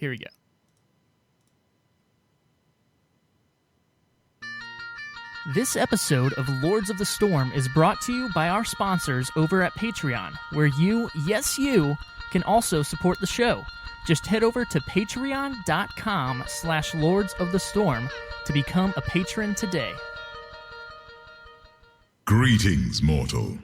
Here we go. This episode of Lords of the Storm is brought to you by our sponsors over at Patreon, where you, yes you, can also support the show. Just head over to patreon.com/Lords of the Storm to become a patron today. Greetings, mortal.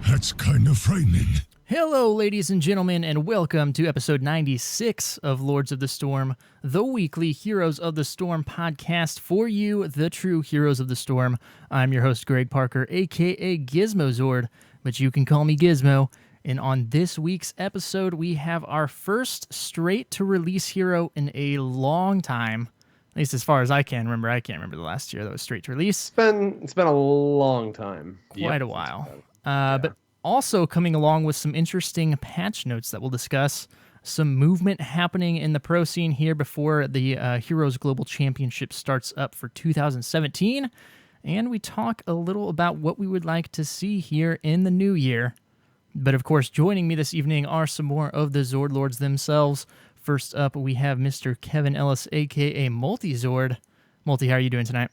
That's kind of frightening. Hello, ladies and gentlemen, and welcome to episode 96 of Lords of the Storm, the weekly Heroes of the Storm podcast for you, the true Heroes of the Storm. I'm your host, Greg Parker, a.k.a. Gizmozord, but you can call me Gizmo. And on this week's episode, we have our first straight-to-release hero in a long time. At least as far as I can remember. I can't remember the last year that was straight-to-release. It's been a long time. Quite a while. But also coming along with some interesting patch notes that we'll discuss, some movement happening in the pro scene here before the Heroes Global Championship starts up for 2017, and we talk a little about what we would like to see here in the new year. But of course, joining me this evening are some more of the Zord Lords themselves. First up, we have Mr. Kevin Ellis, aka Multi-Zord. Multi, how are you doing tonight?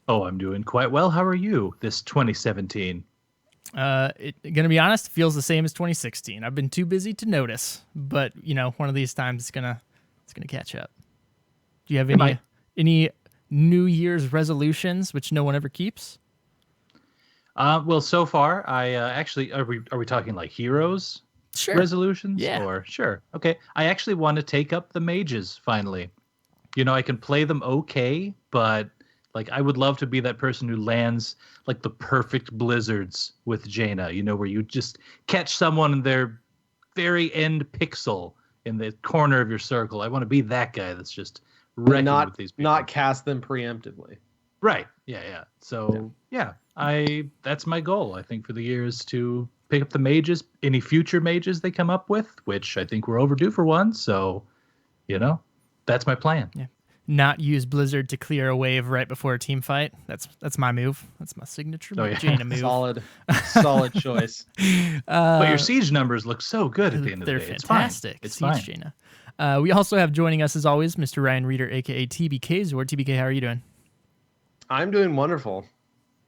Oh, I'm doing quite well. How are you this 2017? Gonna be honest, feels the same as 2016. I've been too busy to notice, but you know, one of these times it's gonna catch up. Do you have any New Year's resolutions which no one ever keeps? Well, so far, I actually are we talking like heroes resolutions? Yeah. Or sure. Okay. I actually want to take up the mages finally. You know, I can play them okay, but like I would love to be that person who lands like the perfect blizzards with Jaina, you know, where you just catch someone in their very end pixel in the corner of your circle. I want to be that guy that's just wrecking with these people. Not cast them preemptively. Right. Yeah. So that's my goal, I think, for the year is to pick up the mages, any future mages they come up with, which I think we're overdue for one. So, you know, that's my plan. Yeah. Not use Blizzard to clear a wave right before a team fight. That's my move. That's my signature Jaina move. Solid choice. But your siege numbers look so good at the end of the day. They're fantastic. It's fine. Siege Jaina. We also have joining us as always, Mr. Ryan Reeder, aka TBK Zord. TBK, how are you doing? I'm doing wonderful.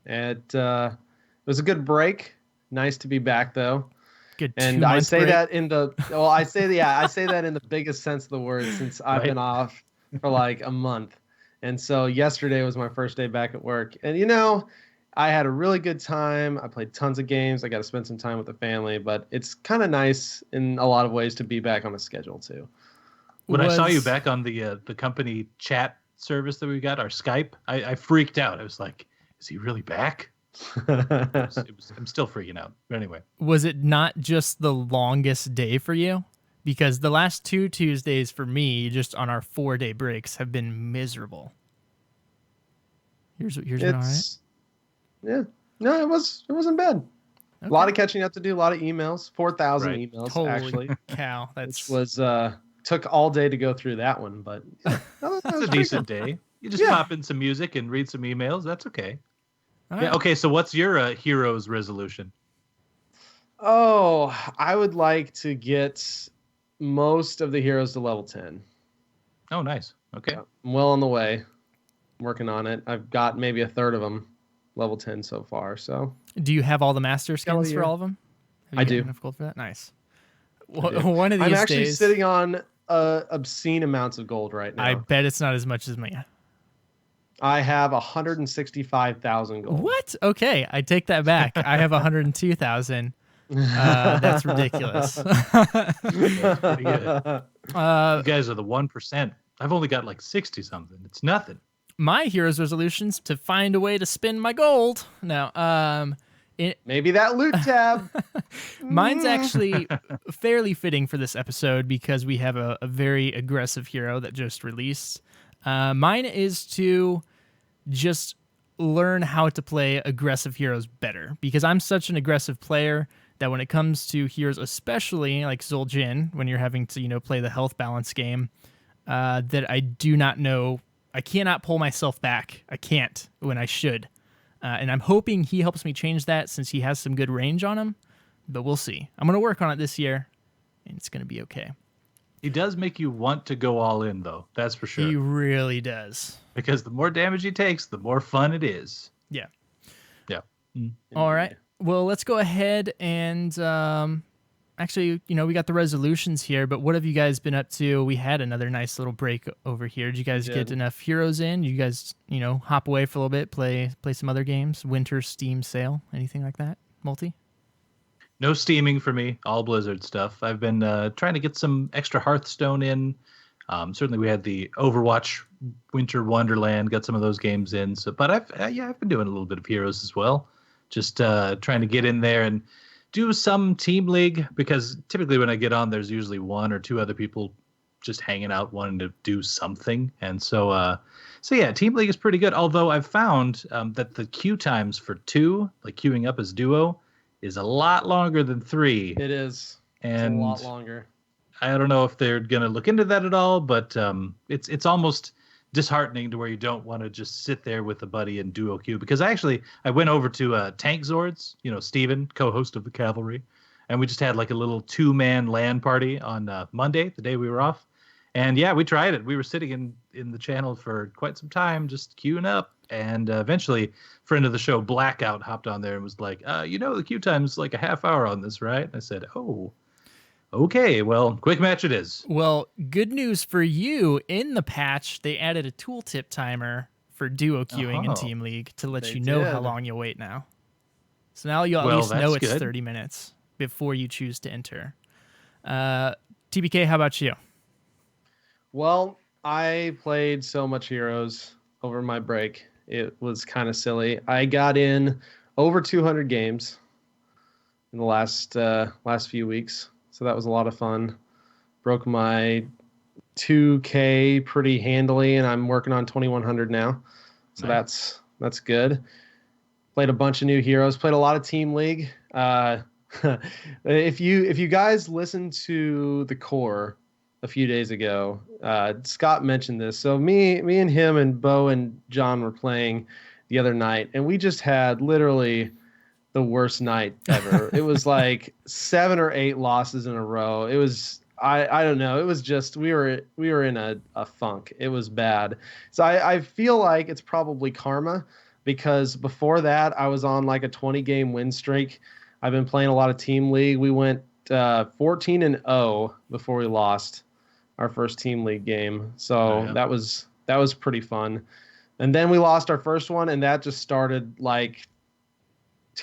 It was a good break. Nice to be back though. Good. And I say that in the I say that in the biggest sense of the word since I've been off for like a month. And so yesterday was my first day back at work. And you know, I had a really good time. I played tons of games. I got to spend some time with the family, but it's kind of nice in a lot of ways to be back on the schedule too. When I saw you back on the company chat service that we got, our Skype, I freaked out. I was like, is he really back? I'm still freaking out. But anyway. Was it not just the longest day for you? Because the last 2 Tuesdays for me, just on our 4-day breaks, have been miserable. Here's all right. Yeah. No, it wasn't bad. Okay. A lot of catching up to do, a lot of emails, 4,000 emails. Holy actually. Cow. Which was took all day to go through that one, but that's a decent day. You just pop in some music and read some emails. That's okay. All right. Okay, so what's your hero's resolution? Oh, I would like to get most of the heroes to level 10. Oh, nice. Okay. I'm well on the way. I'm working on it. I've got maybe a third of them level 10 so far. So, do you have all the master skins for all of them? I do. Enough gold for that? Nice. One of these I'm actually days, sitting on obscene amounts of gold right now. I bet it's not as much as me. I have 165,000 gold. What? Okay, I take that back. I have 102,000. That's ridiculous. Pretty good. You guys are the 1%. I've only got like 60 something. It's nothing. My hero's resolutions to find a way to spend my gold. Now, Maybe that loot tab. Mine's actually fairly fitting for this episode because we have a very aggressive hero that just released. Mine is to just learn how to play aggressive heroes better because I'm such an aggressive player that when it comes to heroes, especially like Zul'jin, when you're having to, play the health balance game, that I do not know. I cannot pull myself back. I can't when I should. And I'm hoping he helps me change that since he has some good range on him. But we'll see. I'm going to work on it this year, and it's going to be okay. He does make you want to go all in, though. That's for sure. He really does. Because the more damage he takes, the more fun it is. Yeah. Yeah. All right. Well, let's go ahead and actually, we got the resolutions here, but what have you guys been up to? We had another nice little break over here. Did you guys get enough heroes in? Did you guys, hop away for a little bit, play some other games? Winter Steam sale, anything like that? Multi? No steaming for me, all Blizzard stuff. I've been trying to get some extra Hearthstone in. Certainly we had the Overwatch Winter Wonderland, got some of those games in. So, but I've been doing a little bit of Heroes as well. Just trying to get in there and do some team league because typically when I get on, there's usually one or two other people just hanging out wanting to do something. And so yeah, team league is pretty good. Although I've found that the queue times for 2, like queuing up as duo, is a lot longer than 3. It is. And it's a lot longer. I don't know if they're going to look into that at all, but it's almost disheartening to where you don't want to just sit there with a buddy and duo queue. Because I went over to Tank Zords, Steven, co-host of the Cavalry, and we just had like a little 2-man LAN party on Monday, the day we were off. And yeah, we tried it. We were sitting in the channel for quite some time, just queuing up. And eventually, friend of the show, Blackout, hopped on there and was like, the queue time's like a half hour on this, right? And I said, oh, okay, well, quick match it is. Well, good news for you. In the patch, they added a tooltip timer for duo queuing in Team League to let you know how long you'll wait now. So now you'll at least know it's 30 minutes before you choose to enter. TBK, how about you? Well, I played so much Heroes over my break. It was kind of silly. I got in over 200 games in the last few weeks. So that was a lot of fun. Broke my 2K pretty handily, and I'm working on 2100 now. So nice. That's good. Played a bunch of new heroes. Played a lot of Team League. If you guys listened to the core a few days ago, Scott mentioned this. So me and him and Bo and John were playing the other night, and we just had literally the worst night ever. It was like 7 or 8 losses in a row. It was I don't know. It was just we were in a funk. It was bad. So I feel like it's probably karma because before that I was on like a 20-game win streak. I've been playing a lot of Team League. We went 14-0 before we lost our first Team League game. So that was pretty fun. And then we lost our first one, and that just started like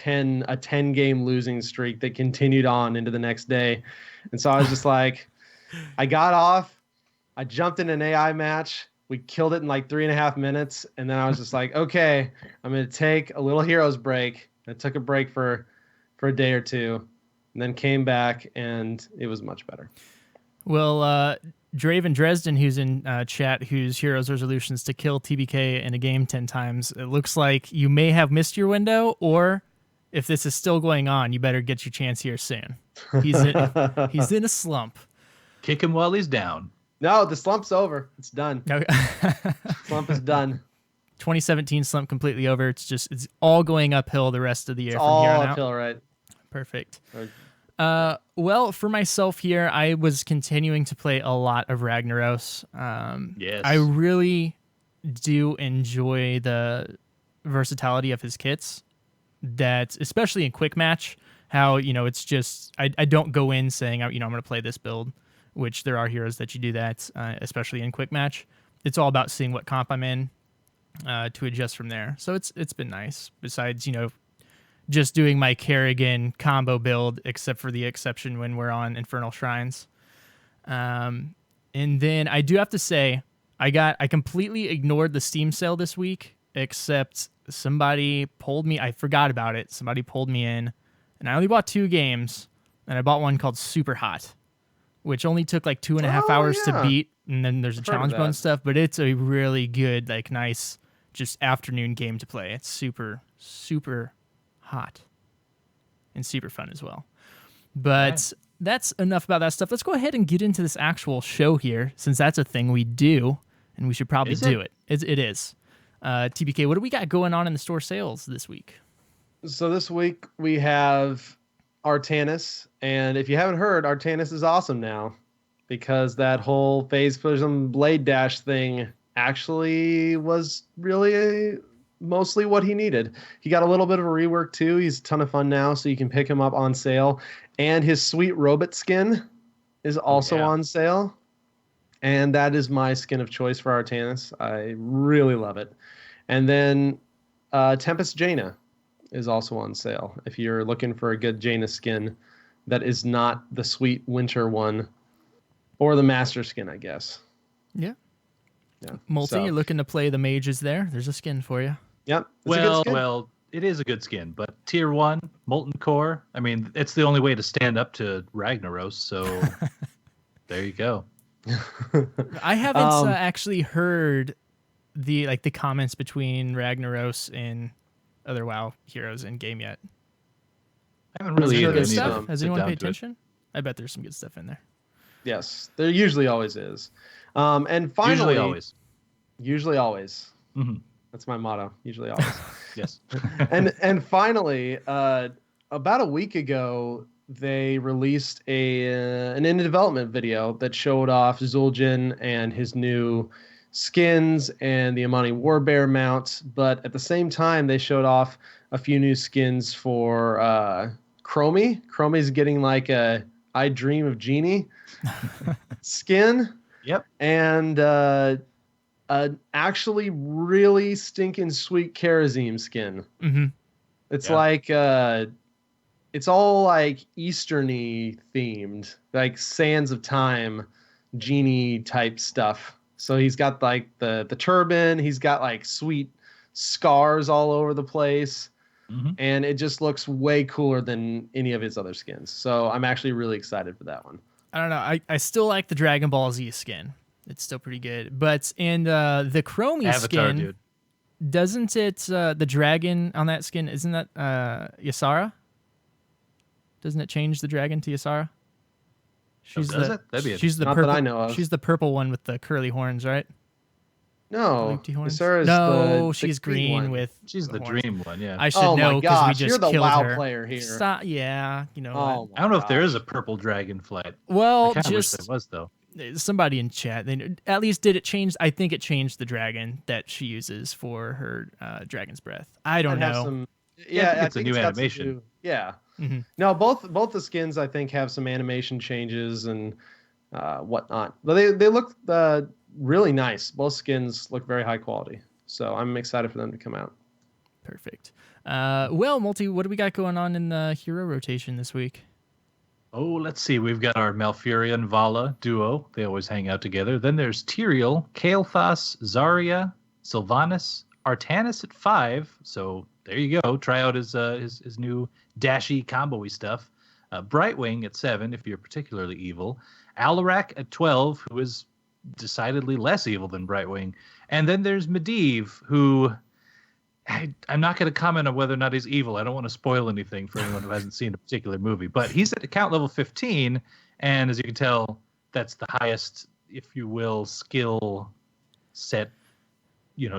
a 10-game losing streak that continued on into the next day. And so I was just like, I got off, I jumped in an AI match, we killed it in like 3.5 minutes, and then I was just like, okay, I'm going to take a little Heroes break. I took a break for a day or two, and then came back, and it was much better. Well, Draven Dresden, who's in chat, whose Heroes resolutions to kill TBK in a game 10 times, it looks like you may have missed your window, or if this is still going on, you better get your chance here soon. He's in a slump. Kick him while he's down. No, the slump's over. It's done. Okay. Slump is done. 2017 slump completely over. It's all going uphill the rest of the year. It's from all here on uphill, out. right? Perfect. Well, for myself here, I was continuing to play a lot of Ragnaros. Yes. I really do enjoy the versatility of his kits. That, especially in quick match, how, it's just, I don't go in saying, I'm going to play this build, which there are heroes that you do that, especially in quick match. It's all about seeing what comp I'm in to adjust from there. So it's been nice. Besides, just doing my Kerrigan combo build, except for the exception when we're on Infernal Shrines. And then I do have to say, I completely ignored the Steam sale this week, except somebody pulled me. I forgot about it. Somebody pulled me in, and I only bought 2 games, and I bought one called Super Hot, which only took like 2.5 hours to beat, and then there's a I've heard of challenge mode and that. stuff. But it's a really good, like, nice, just afternoon game to play. It's super, super hot and super fun as well. But Right. that's enough about that stuff. Let's go ahead and get into this actual show here, since that's a thing we do, and we should probably Is do it? it. It is. TBK, what do we got going on in the store sales this week? So this week we have Artanis, and if you haven't heard, Artanis is awesome now because that whole Phase Prism Blade Dash thing actually was really mostly what he needed. He got a little bit of a rework too. He's a ton of fun now, so you can pick him up on sale. And his sweet robot skin is also yeah. on sale. And that is my skin of choice for Artanis. I really love it. And then Tempest Jaina is also on sale. If you're looking for a good Jaina skin that is not the sweet winter one or the master skin, I guess. Yeah. Yeah. Multi, So, you're looking to play the mages there. There's a skin for you. yep. It's a good skin. Well, it is a good skin, but tier 1 molten core. I mean, it's the only way to stand up to Ragnaros. So there you go. I haven't actually heard the comments between Ragnaros and other WoW heroes in game yet. I haven't really Is there either. I good need stuff? to Has sit anyone down paid to it. attention? I bet there's some good stuff in there. Yes, there usually always is. And finally, Usually, always. Usually always. Mhm. That's my motto. Usually always. Yes. and finally, about a week ago, they released an in development video that showed off Zul'jin and his new skins and the Amani Warbear mount. But at the same time, they showed off a few new skins for Chromie. Chromie's getting like a I Dream of Genie skin. Yep. And an actually really stinking sweet Karazim skin. Mm-hmm. It's Yeah. like it's all like Easterny themed, like Sands of Time, genie type stuff. So he's got like the turban, he's got like sweet scars all over the place, Mhm. and it just looks way cooler than any of his other skins. So I'm actually really excited for that one. I don't know. I still like the Dragon Ball Z skin. It's still pretty good. But in the Chromie Avatar, skin, dude. doesn't it the dragon on that skin? Isn't that Yasara? Doesn't it change the dragon to Yasara? She's does the it? That'd be she's the Not that purple. I know of. She's the purple one with the curly horns, right? No, Loopy horns. Isara's No, the she's green green one. with. She's the horns. dream one, yeah. I should Oh know my because we gosh, just you're the killed WoW her. player here. Stop. Yeah, you know. Oh what? my I don't know if there gosh. is a purple dragon flight. Well, I kind of wish just there was, though. somebody in chat. They at least did it change? I think it changed the dragon that she uses for her dragon's breath. I don't Might have know. some- Yeah, I think it's a new got some animation. yeah. Mhm. No, both the skins I think have some animation changes and whatnot. But they look really nice. Both skins look very high quality. So I'm excited for them to come out. Perfect. Well, Multi, what do we got going on in the hero rotation this week? Oh, let's see. We've got our Malfurion Vala duo. They always hang out together. Then there's Tyrael, Kael'thas, Zarya, Sylvanas, Artanis at 5. So there you go. Try out his new dashy combo-y stuff. Brightwing at 7, if you're particularly evil. Alarak at 12, who is decidedly less evil than Brightwing. And then there's Medivh, who I'm not going to comment on whether or not he's evil. I don't want to spoil anything for anyone who hasn't seen a particular movie. But he's at account level 15, and as you can tell, that's the highest, if you will, skill set,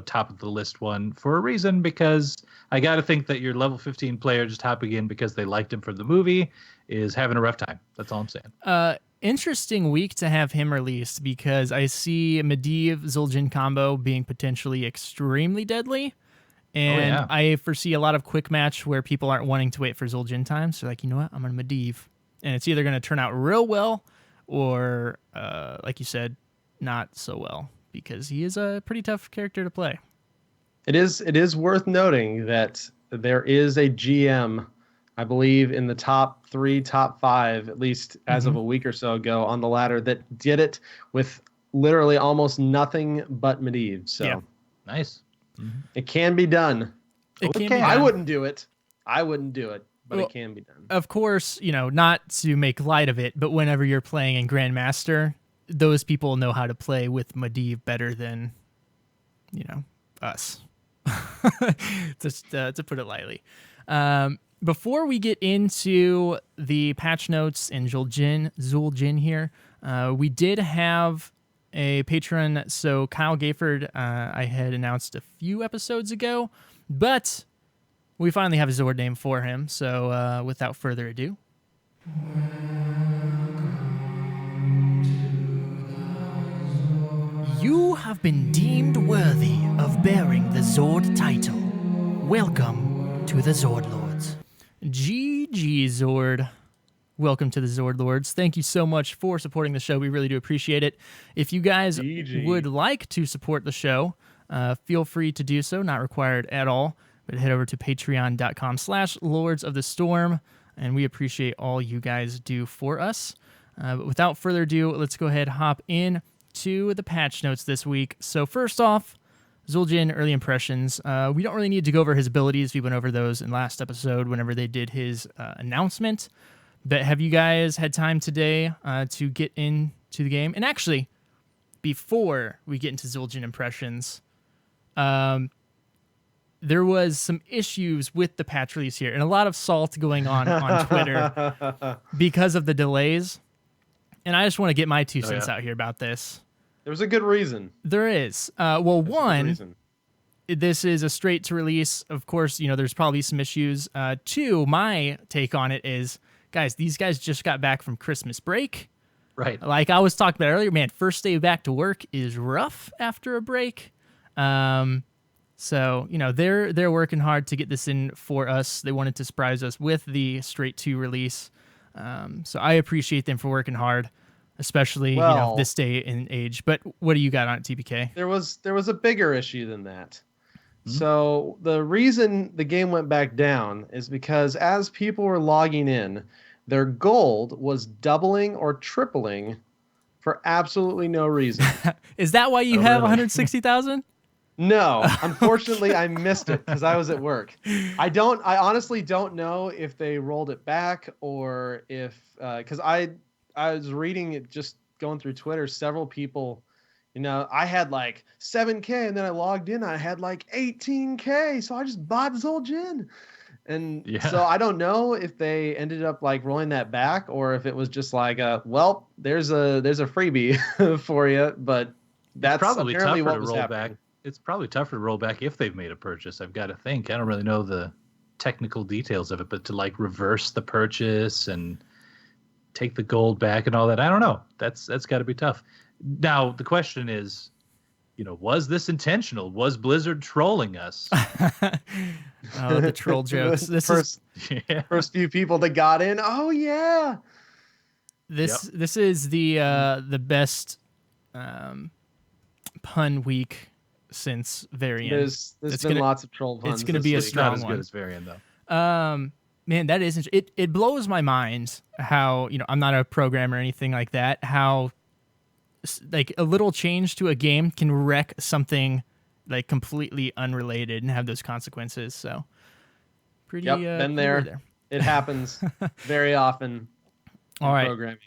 top of the list one for a reason, because I got to think that your level 15 player just hopping in because they liked him from the movie is having a rough time. That's all I'm saying. Interesting week to have him released because I see Medivh Zul'jin combo being potentially extremely deadly. And yeah. I foresee a lot of quick match where people aren't wanting to wait for Zul'jin time. So like, you know what? I'm going to Medivh. And it's either going to turn out real well or, like you said, not so well because he is a pretty tough character to play. It is worth noting that there is a GM, I believe, in the top 3, top 5, at least as of a week or so ago on the ladder that did it with literally almost nothing but Medivh. So Yeah. Nice. it can be done. It can be Okay. I done. wouldn't do it. But Well, it can be done. Of course, not to make light of it, but whenever you're playing in Grandmaster, those people know how to play with Medivh better than, us. Just to put it lightly. Before we get into the patch notes and Zul'jin here, we did have a patron. So Kyle Gayford, I had announced a few episodes ago, but we finally have a Zord name for him. So without further ado. You have been deemed worthy of bearing the Zord title. Welcome to the Zord Lords. GG Zord. Welcome to the Zord Lords. Thank you so much for supporting the show. We really do appreciate it. If you guys would like to support the show, feel free to do so. Not required at all. But head over to patreon.com/Lords of the Storm, and we appreciate all you guys do for us. But without further ado, let's go ahead and hop in to the patch notes this week. So first off, Zul'jin early impressions. We don't really need to go over his abilities. We went over those in last episode whenever they did his announcement. But have you guys had time today to get into the game? And actually, before we get into Zul'jin impressions, there was some issues with the patch release here, and a lot of salt going on Twitter because of the delays. And I just want to get my 2 cents out here about this. There was a good reason. There is. One, this is a straight to release. Of course, there's probably some issues. 2, my take on it is, guys, these guys just got back from Christmas break. Right. Like I was talking about earlier, man, first day back to work is rough after a break. So, they're working hard to get this in for us. They wanted to surprise us with the straight to release. So I appreciate them for working hard, especially, this day and age. But what do you got on it, TPK? There was a bigger issue than that. So the reason the game went back down is because as people were logging in, their gold was doubling or tripling for absolutely no reason. Is that why you have 160,000? No, unfortunately, I missed it because I was at work. I honestly don't know if they rolled it back or if because I was reading it, just going through Twitter. Several people, I had like 7K, and then I logged in, I had like 18K, so I just bought Zul'jin. And so I don't know if they ended up like rolling that back or if it was just like, there's a freebie for you, but that's probably apparently tougher what to was roll happening. back. It's probably tougher to roll back if they've made a purchase. I've got to think. I don't really know the technical details of it, but to like reverse the purchase and take the gold back and all that, I don't know. That's got to be tough. Now the question is, was this intentional? Was Blizzard trolling us? Oh, the troll jokes. This first few people that got in. Oh yeah. This is the best pun week since Varian. There's been lots of troll puns. It's going to be a strong Not as one. good as Varian though. Man, that is it blows my mind how, I'm not a programmer or anything like that, how like a little change to a game can wreck something like completely unrelated and have those consequences. So pretty been there. It happens very often in programming.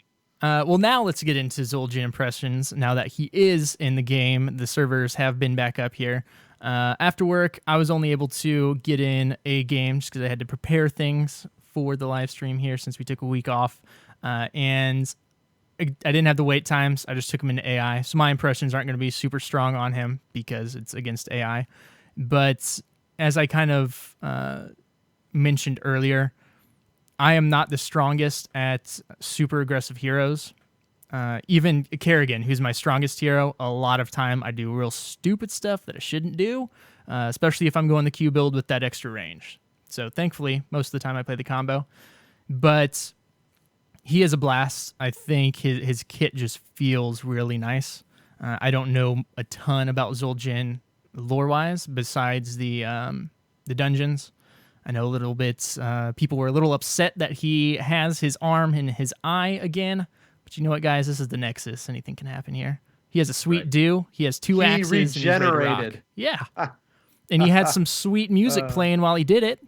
Well, now let's get into Zul'jin impressions. Now that he is in the game, the servers have been back up here. After work, I was only able to get in a game just because I had to prepare things for the live stream here since we took a week off. And I didn't have the wait times. I just took him into AI. So my impressions aren't going to be super strong on him because it's against AI. But as I kind of mentioned earlier, I am not the strongest at super aggressive heroes. Even Kerrigan, who's my strongest hero, a lot of time I do real stupid stuff that I shouldn't do, especially if I'm going the Q build with that extra range. So thankfully, most of the time I play the combo. But he is a blast. I think his kit just feels really nice. I don't know a ton about Zul'jin lore-wise besides the dungeons. I know a little bit. People were a little upset that he has his arm in his eye again. But you know what, guys? This is the Nexus. Anything can happen here. He has a sweet do. He has 2 axes. He regenerated. And he's ready to rock. Yeah. And he had some sweet music playing while he did it.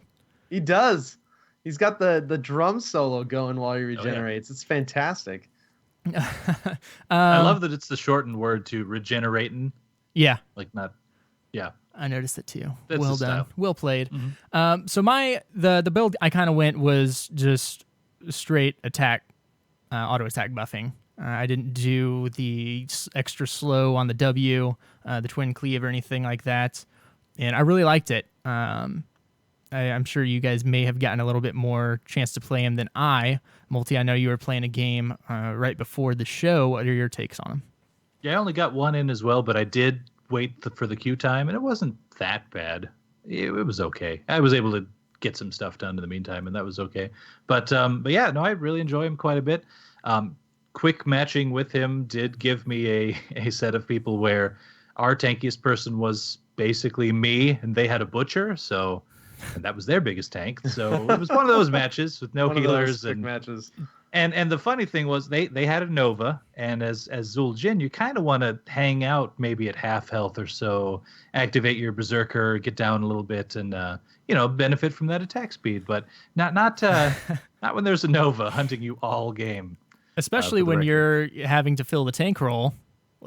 He does. He's got the drum solo going while he regenerates. It's fantastic. I love that it's the shortened word to regenerating. Yeah. Like not, yeah. I noticed it too. That's well the done. style. Well played. So the build I kind of went was just straight attack, auto attack buffing. I didn't do the extra slow on the W, the twin cleave or anything like that, and I really liked it. I'm sure you guys may have gotten a little bit more chance to play him than I. Multi, I know you were playing a game right before the show. What are your takes on him? Yeah, I only got one in as well, but I did wait for the queue time, and it wasn't that bad. It was okay. I was able to get some stuff done in the meantime, and that was okay. But yeah, no, I really enjoy him quite a bit. Quick matching with him did give me a set of people where our tankiest person was basically me, and they had a butcher, and that was their biggest tank. So it was one of those matches with no healers and matches. And the funny thing was they had a Nova, and as Zul'jin, you kind of want to hang out maybe at half health or so, activate your Berserker, get down a little bit, and benefit from that attack speed. But not when there's a Nova hunting you all game. Especially when you're having to fill the tank role,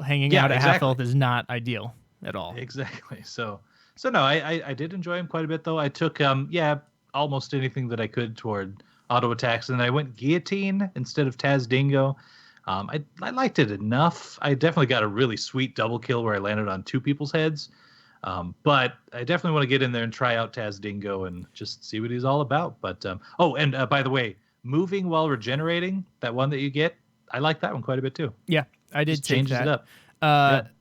hanging out at half health is not ideal at all. Exactly. So no, I did enjoy him quite a bit though. I took almost anything that I could toward auto attacks, and I went guillotine instead of Taz Dingo. I liked it enough. I definitely got a really sweet double kill where I landed on two people's heads. But I definitely want to get in there and try out Taz Dingo and just see what he's all about. But by the way, moving while regenerating, that one that you get, I like that one quite a bit too. Yeah, I did. Just changes that. it up.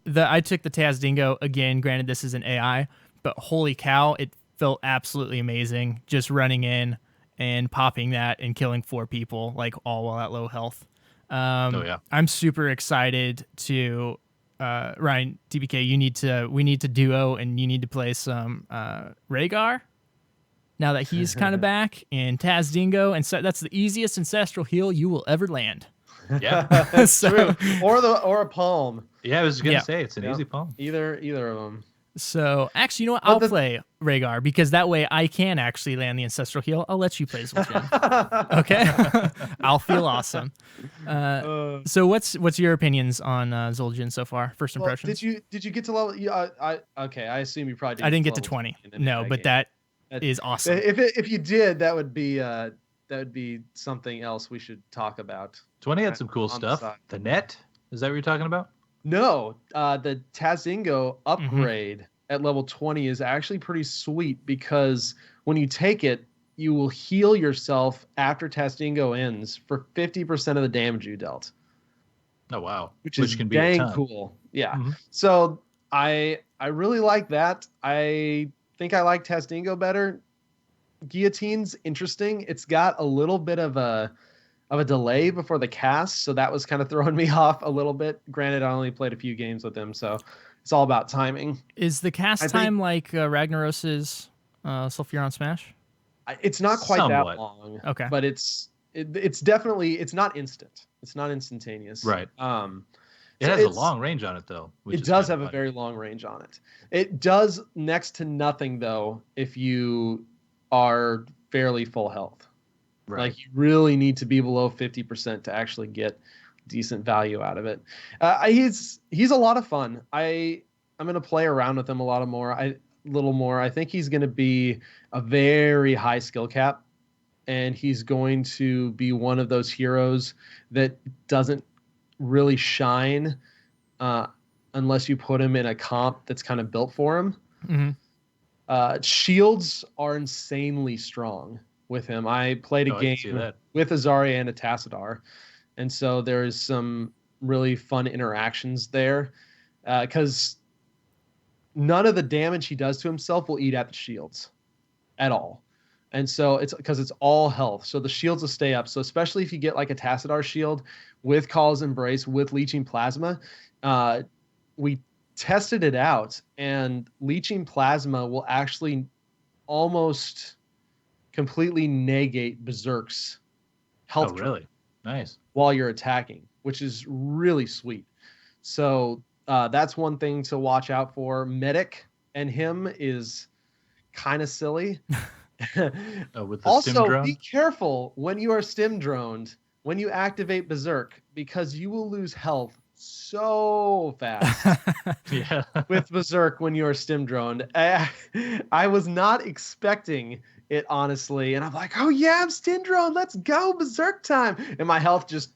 I took the Taz Dingo again. Granted, this is an AI, but holy cow, it felt absolutely amazing just running in and popping that and killing 4 people, like all while at low health. I'm super excited to Ryan TBK. We need to duo, and you need to play some Rhaegar now that he's kind of back, and Taz Dingo, and so that's the easiest ancestral heal you will ever land. Yeah, that's true. Or a palm. Yeah, I was gonna say it's an easy palm. Either of them. So actually, you know what? I'll play Rhaegar because that way I can actually land the ancestral heal. I'll let you play Zul'jin. Okay, I'll feel awesome. So what's your opinions on Zul'jin so far? First impressions? Did you get to level? I assume you probably didn't. I didn't get to 20. No, but that is awesome. If you did, that would be something else we should talk about. 20 had some cool stuff. The net, is that what you're talking about? No, the Taz Dingo upgrade at level 20 is actually pretty sweet because when you take it, you will heal yourself after Taz Dingo ends for 50% of the damage you dealt. Oh wow, which can be dang cool. Yeah. So I really like that. I think I like Taz Dingo better. Guillotine's interesting. It's got a little bit of a delay before the cast, so that was kind of throwing me off a little bit. Granted, I only played a few games with him, so it's all about timing. Is the cast time like Ragnaros's Sulfuron Smash? It's not quite somewhat that long. Okay, but it's definitely not instant. It's not instantaneous. Right. It So has a long range on it though. It does have a very long range on it. It does next to nothing though if you are fairly full health. Right. Like you really need to be below 50% to actually get decent value out of it. He's a lot of fun. I'm gonna play around with him a little more. I think he's gonna be a very high skill cap, and he's going to be one of those heroes that doesn't really shine unless you put him in a comp that's kind of built for him. Shields are insanely strong with him. I played a game with Azaria and a Tassadar, and so there's some really fun interactions there because none of the damage he does to himself will eat at the shields at all. And so it's because it's all health. So the shields will stay up. So especially if you get like a Tassadar shield with Call's Embrace, with Leeching Plasma, we tested it out, and Leeching Plasma will actually almost completely negate Berserk's health. Oh, really? Nice. While you're attacking, which is really sweet. So that's one thing to watch out for. Medic and him is kind of silly. With the stim Also, drone? be careful when you are stim droned, when you activate Berserk, because you will lose health so fast Yeah. with Berserk when you are stim droned. I was not expecting it, honestly, and I'm like, oh yeah, I'm stim droned. Let's go, Berserk time. And my health just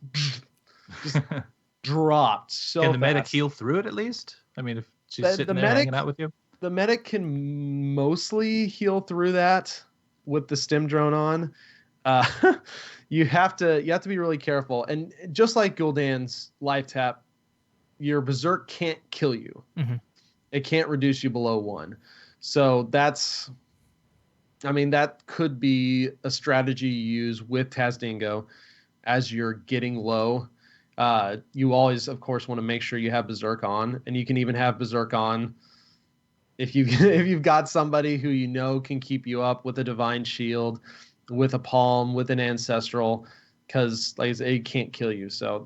dropped so Can the fast. medic heal through it at least? I mean, if she's The sitting there medic, hanging out with you. the medic can mostly heal through that with the stim drone on. Uh, you have to be really careful, and just like Gul'dan's life tap, your Berserk can't kill you. Mm-hmm. It can't reduce you below 1. So that could be a strategy you use with Tazdingo as you're getting low. You always, of course, want to make sure you have Berserk on, and you can even have Berserk on if you've got somebody who you know can keep you up with a Divine Shield, with a Palm, with an Ancestral, because like I say, it can't kill you. So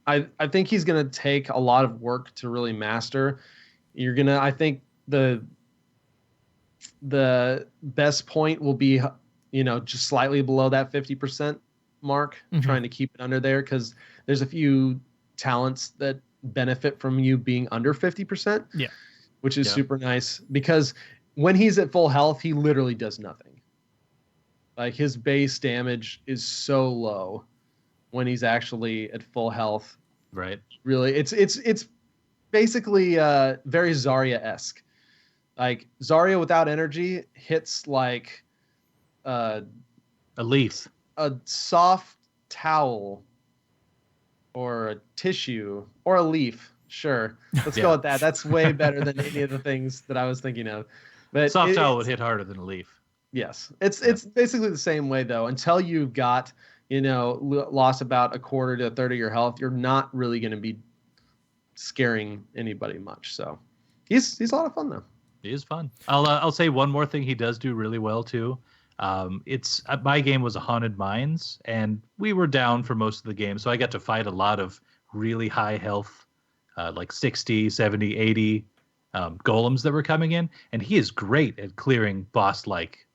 I think he's gonna take a lot of work to really master. I think the best point will be, just slightly below that 50% mark, trying to keep it under there, because there's a few talents that benefit from you being under 50%. Yeah. Which is super nice, because when he's at full health, he literally does nothing. Like, his base damage is so low when he's actually at full health. Right. Really, it's basically very Zarya-esque. Like, Zarya without energy hits like a leaf, a soft towel, or a tissue, or a leaf. Sure, let's go with that. That's way better than any of the things that I was thinking of. But soft towel would hit harder than a leaf. Yes, it's basically the same way though. Until you've got lost about a quarter to a third of your health, you're not really going to be scaring anybody much. So he's a lot of fun though. He is fun. I'll say one more thing he does do really well too. It's my game was a Haunted Mines, and we were down for most of the game, so I got to fight a lot of really high health, like 60, 70, 80 golems that were coming in, and he is great at clearing boss-like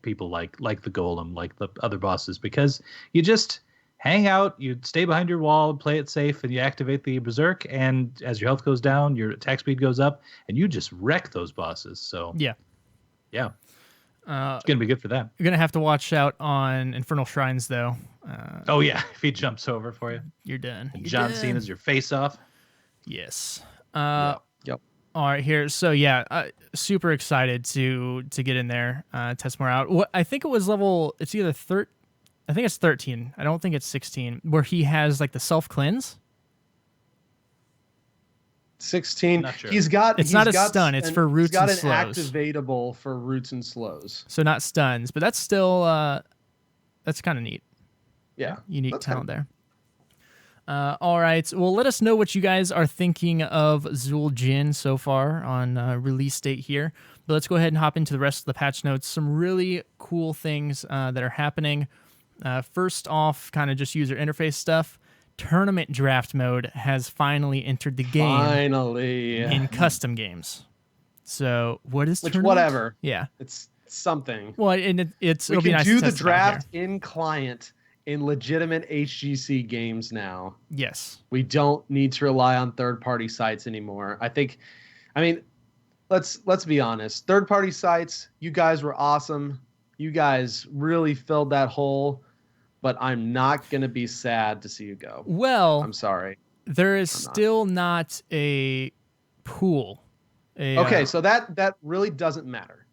people like the golem, like the other bosses, because you just hang out, you stay behind your wall, play it safe, and you activate the Berserk, and as your health goes down, your attack speed goes up, and you just wreck those bosses. So yeah. It's gonna be good for them. You're gonna have to watch out on Infernal Shrines, though. Oh yeah, if he jumps over for you, you're done. And John Cena's your face off. Yes. Yep. All right, here. So yeah, super excited to get in there, test more out. What I think it was level. It's either I think it's 13. I don't think it's 16. Where he has like the self cleanse. 16. Not sure. It's not a stun. It's for roots and slows. He's got an activatable for roots and slows. So not stuns, but that's still that's kind of neat. Yeah. Unique talent there. All right. Well, let us know what you guys are thinking of Zul Jin so far on release date here. But let's go ahead and hop into the rest of the patch notes. Some really cool things that are happening. First off, kind of just user interface stuff. Tournament draft mode has finally entered the game. Finally. In custom games. So what is tournament? Whatever. Yeah. It's something. Well, and it'll be nice do to the test it out draft in client in legitimate HGC games now. Yes. We don't need to rely on third-party sites anymore. Let's be honest. Third-party sites, you guys were awesome. You guys really filled that hole, but I'm not going to be sad to see you go. Well, I'm sorry. There is still not a pool. Okay, so that really doesn't matter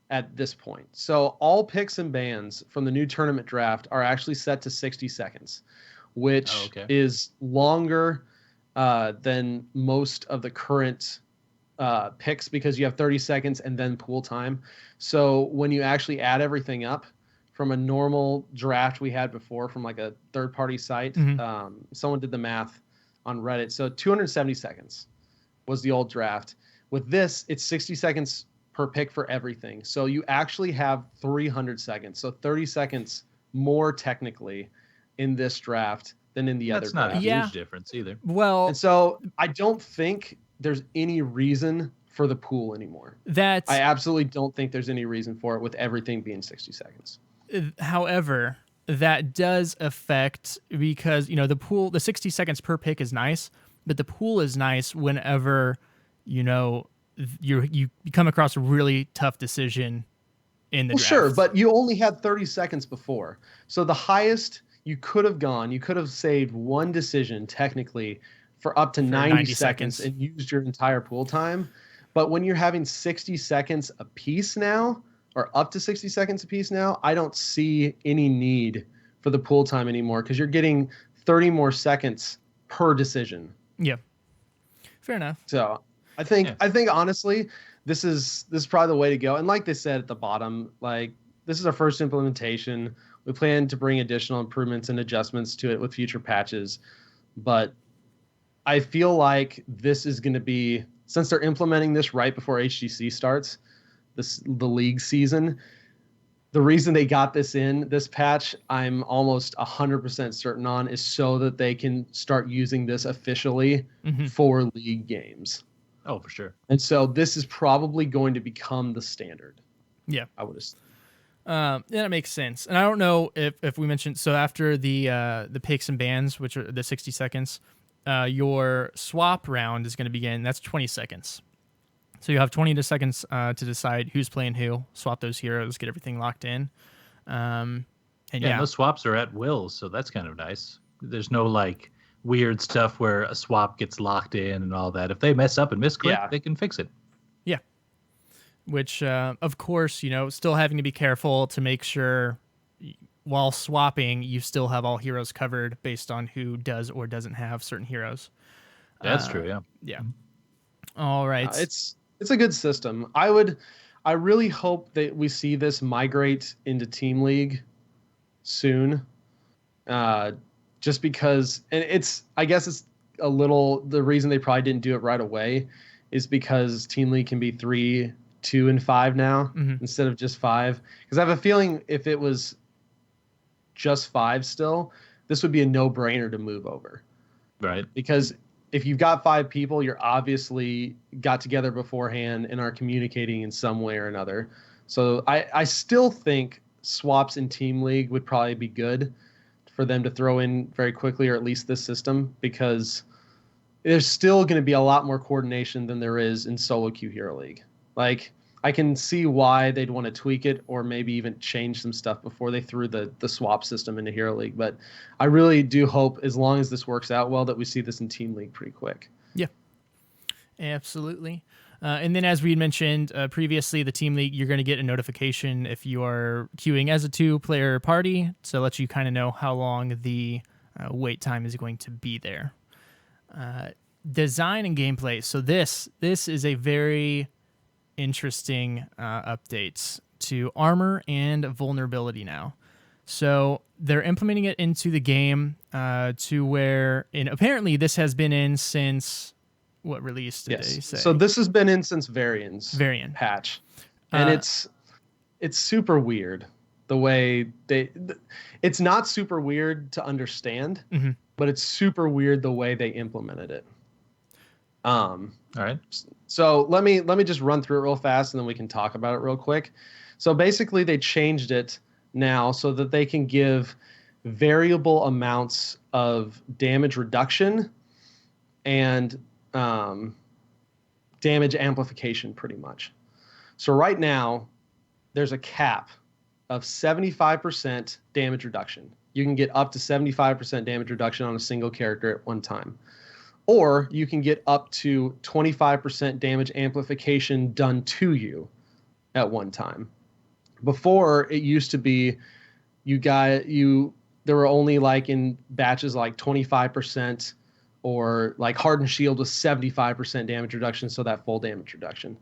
at this point. So all picks and bans from the new tournament draft are actually set to 60 seconds, which is longer than most of the current picks, because you have 30 seconds and then pool time. So when you actually add everything up from a normal draft we had before from like a third-party site, someone did the math on Reddit. So 270 seconds was the old draft. With this, it's 60 seconds per pick for everything. So you actually have 300 seconds. So 30 seconds more technically in this draft than in the other draft. That's not a huge difference either. Well, and so I don't think there's any reason for the pool anymore. That's I absolutely don't think there's any reason for it with everything being 60 seconds. However, that does affect, because the pool, the 60 seconds per pick is nice, but the pool is nice whenever you come across a really tough decision in the draft. Sure, but you only had 30 seconds before. So the highest you could have gone, you could have saved one decision technically for up to 90 seconds and used your entire pool time. But when you're having 60 seconds a piece now, or up to 60 seconds a piece now, I don't see any need for the pool time anymore, because you're getting 30 more seconds per decision. Yeah. Fair enough. So I think honestly, this is probably the way to go. And like they said at the bottom, like, this is our first implementation. We plan to bring additional improvements and adjustments to it with future patches. But I feel like this is going to be, since they're implementing this right before HGC starts, the league season, the reason they got this patch, I'm almost 100% certain on, is so that they can start using this officially for league games. Oh, for sure. And so this is probably going to become the standard. Yeah, I would assume. Yeah, that makes sense. And I don't know if we mentioned, so after the picks and bans, which are the 60 seconds, your swap round is going to begin. That's 20 seconds. So you have 20 seconds to decide who's playing who, swap those heroes, get everything locked in. And those swaps are at will, so that's kind of nice. There's no like weird stuff where a swap gets locked in and all that. If they mess up and misclick, they can fix it. Yeah. Which, of course, still having to be careful to make sure while swapping, you still have all heroes covered based on who does or doesn't have certain heroes. That's true, yeah. Yeah. All right. It's a good system. I really hope that we see this migrate into Team League soon. Just because, and I guess it's a little, the reason they probably didn't do it right away is because Team League can be 3, 2, and 5 now instead of just 5. Because I have a feeling if it was just 5 still, this would be a no-brainer to move over. Right. Because if you've got 5 people, you're obviously got together beforehand and are communicating in some way or another. So I still think swaps in Team League would probably be good for them to throw in very quickly, or at least this system, because there's still going to be a lot more coordination than there is in solo queue Hero League. Like, I can see why they'd want to tweak it or maybe even change some stuff before they threw the swap system into Hero League. But I really do hope, as long as this works out well, that we see this in Team League pretty quick. Yeah, absolutely. And then, as we mentioned previously, the Team League, you're going to get a notification if you are queuing as a 2-player party to let you kind of know how long the wait time is going to be there. Design and gameplay. So this is a very interesting updates to armor and vulnerability now. So they're implementing it into the game to where, and apparently this has been in since what release did they say? So this has been in since Varian patch, and it's super weird the way it's not super weird to understand, but it's super weird the way they implemented it. All right. So let me just run through it real fast, and then we can talk about it real quick. So basically, they changed it now so that they can give variable amounts of damage reduction and damage amplification, pretty much. So right now, there's a cap of 75% damage reduction. You can get up to 75% damage reduction on a single character at one time. Or you can get up to 25% damage amplification done to you at one time. Before, it used to be there were only like in batches like 25%, or like Hardened Shield with 75% damage reduction, so that full damage reduction.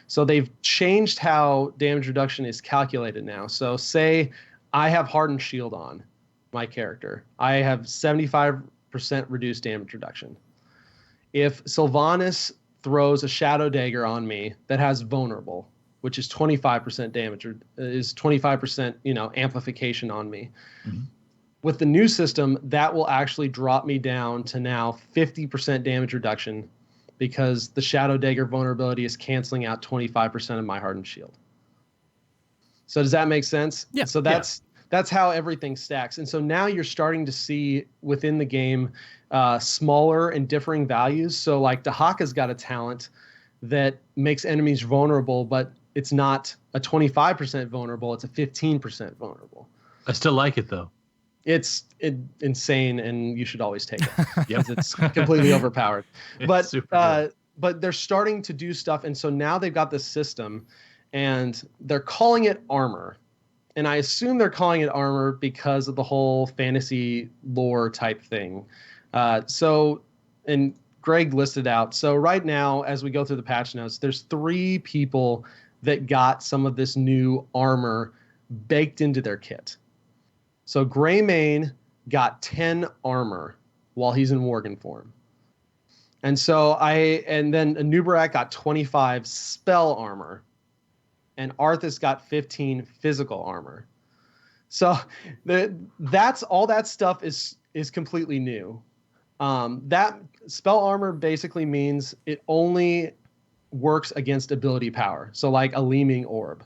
So they've changed how damage reduction is calculated now. So say I have Hardened Shield on my character. I have 75% reduced damage reduction. If Sylvanas throws a Shadow Dagger on me that has Vulnerable, which is 25% damage, or is 25%, amplification on me. With the new system, that will actually drop me down to now 50% damage reduction because the Shadow Dagger vulnerability is canceling out 25% of my hardened shield. So does that make sense? Yeah. So that's how everything stacks. And so now you're starting to see within the game smaller and differing values. So like Dahaka's got a talent that makes enemies vulnerable, but it's not a 25% vulnerable. It's a 15% vulnerable. I still like it though. It's insane, and you should always take it. Yep. It's completely overpowered. It's super good. But they're starting to do stuff, and so now they've got this system, and they're calling it armor. And I assume they're calling it armor because of the whole fantasy lore type thing. And Greg listed out. So right now, as we go through the patch notes, there's 3 people that got some of this new armor baked into their kit. So Greymane got 10 armor while he's in Worgen form. And then Anubarak got 25 spell armor. And Arthas got 15 physical armor. So that's all that stuff is completely new. That spell armor basically means it only works against ability power. So like a Leaming Orb.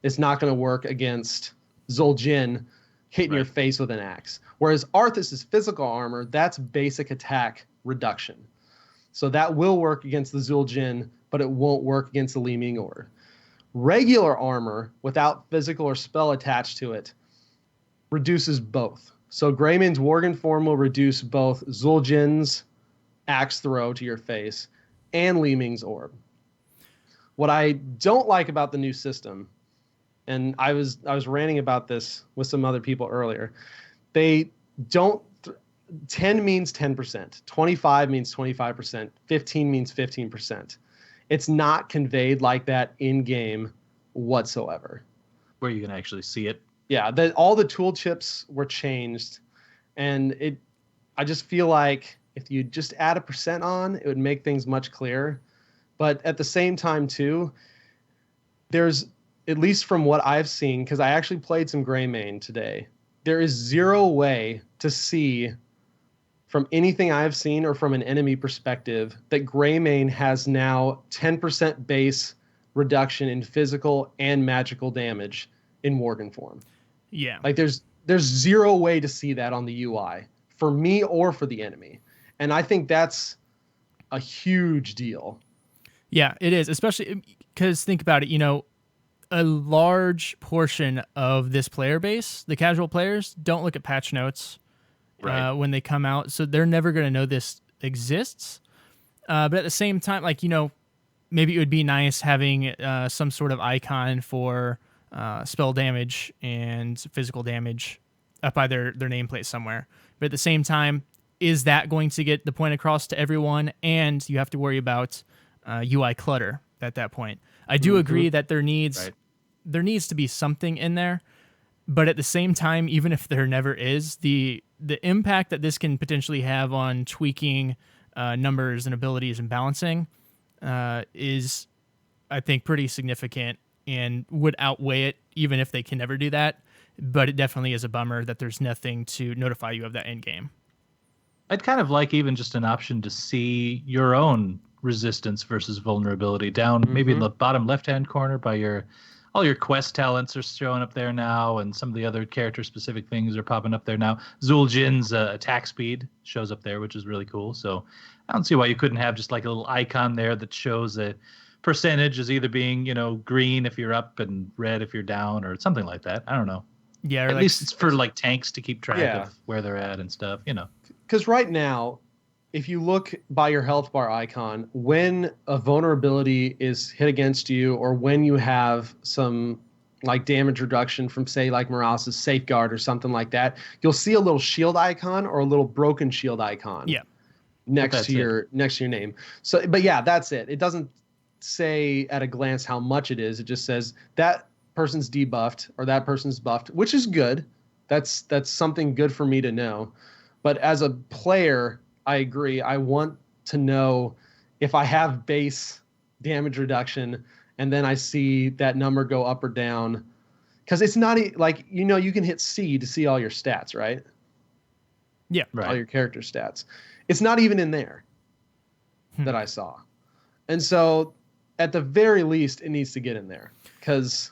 It's not going to work against Zul'jin hitting your face with an axe. Whereas Arthas' physical armor, that's basic attack reduction. So that will work against the Zul'jin, but it won't work against the Leaming Orb. Regular armor without physical or spell attached to it reduces both. So Greymane's Worgen form will reduce both Zul'jin's axe throw to your face and Leaming's orb. What I don't like about the new system, and I was ranting about this with some other people earlier, they don't 10 means 10%, 25 means 25%, 15 means 15%. It's not conveyed like that in game whatsoever. Where you can actually see it. Yeah, all the tool chips were changed, and I just feel like if you just add a percent on, it would make things much clearer. But at the same time too, there's, at least from what I've seen, because I actually played some Greymane today, there is zero way to see from anything I've seen or from an enemy perspective that Greymane has now 10% base reduction in physical and magical damage in Worgen form. Yeah. Like there's zero way to see that on the UI for me or for the enemy. And I think that's a huge deal. Yeah, it is, especially because think about it, a large portion of this player base, the casual players, don't look at patch notes when they come out, so they're never going to know this exists. But at the same time, maybe it would be nice having some sort of icon for spell damage and physical damage up by their nameplate somewhere. But at the same time, is that going to get the point across to everyone? And you have to worry about UI clutter at that point. I do agree that there needs to be something in there, but at the same time, even if there never is, the impact that this can potentially have on tweaking numbers and abilities and balancing is, I think, pretty significant and would outweigh it, even if they can never do that. But it definitely is a bummer that there's nothing to notify you of that end game. I'd kind of like even just an option to see your own resistance versus vulnerability down maybe in the bottom left-hand corner by all your quest talents are showing up there now, and some of the other character-specific things are popping up there now. Zul'jin's attack speed shows up there, which is really cool. So I don't see why you couldn't have just like a little icon there that shows a percentage as either being, green if you're up and red if you're down, or something like that. I don't know. Yeah, at least it's for like tanks to keep track of where they're at and stuff, Because right now, if you look by your health bar icon, when a vulnerability is hit against you, or when you have some like damage reduction from, say, like Morales' Safeguard or something like that, you'll see a little shield icon or a little broken shield icon next to your name. So, but yeah, that's it. It doesn't say at a glance how much it is. It just says that person's debuffed or that person's buffed, which is good. That's something good for me to know. But as a player, I agree. I want to know if I have base damage reduction and then I see that number go up or down. Because it's not like, you can hit C to see all your stats, right? Yeah. All your character stats. It's not even in there that I saw. And so, at the very least, it needs to get in there because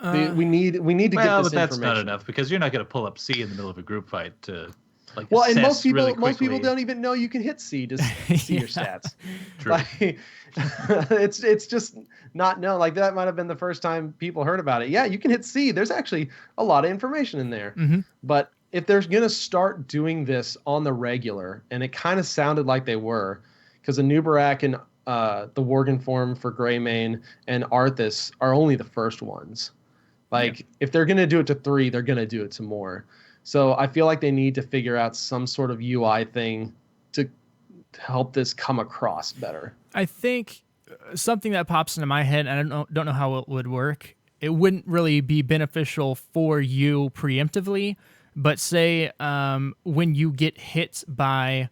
we need to get Well, this but that's not information. enough because you're not going to pull up C in the middle of a group fight to like Well, and assess really most people quickly. don't even know you can hit C to see your stats. True. Like, it's just not known. Like that might have been the first time people heard about it. Yeah, you can hit C. There's actually a lot of information in there. Mm-hmm. But if they're gonna start doing this on the regular, and it kind of sounded like they were, because the Nubarak and the Worgen form for Greymane and Arthas are only the first ones. Like if they're gonna do it to 3, they're gonna do it to more. So I feel like they need to figure out some sort of UI thing to help this come across better. I think something that pops into my head, and I don't know how it would work. It wouldn't really be beneficial for you preemptively, but say when you get hit by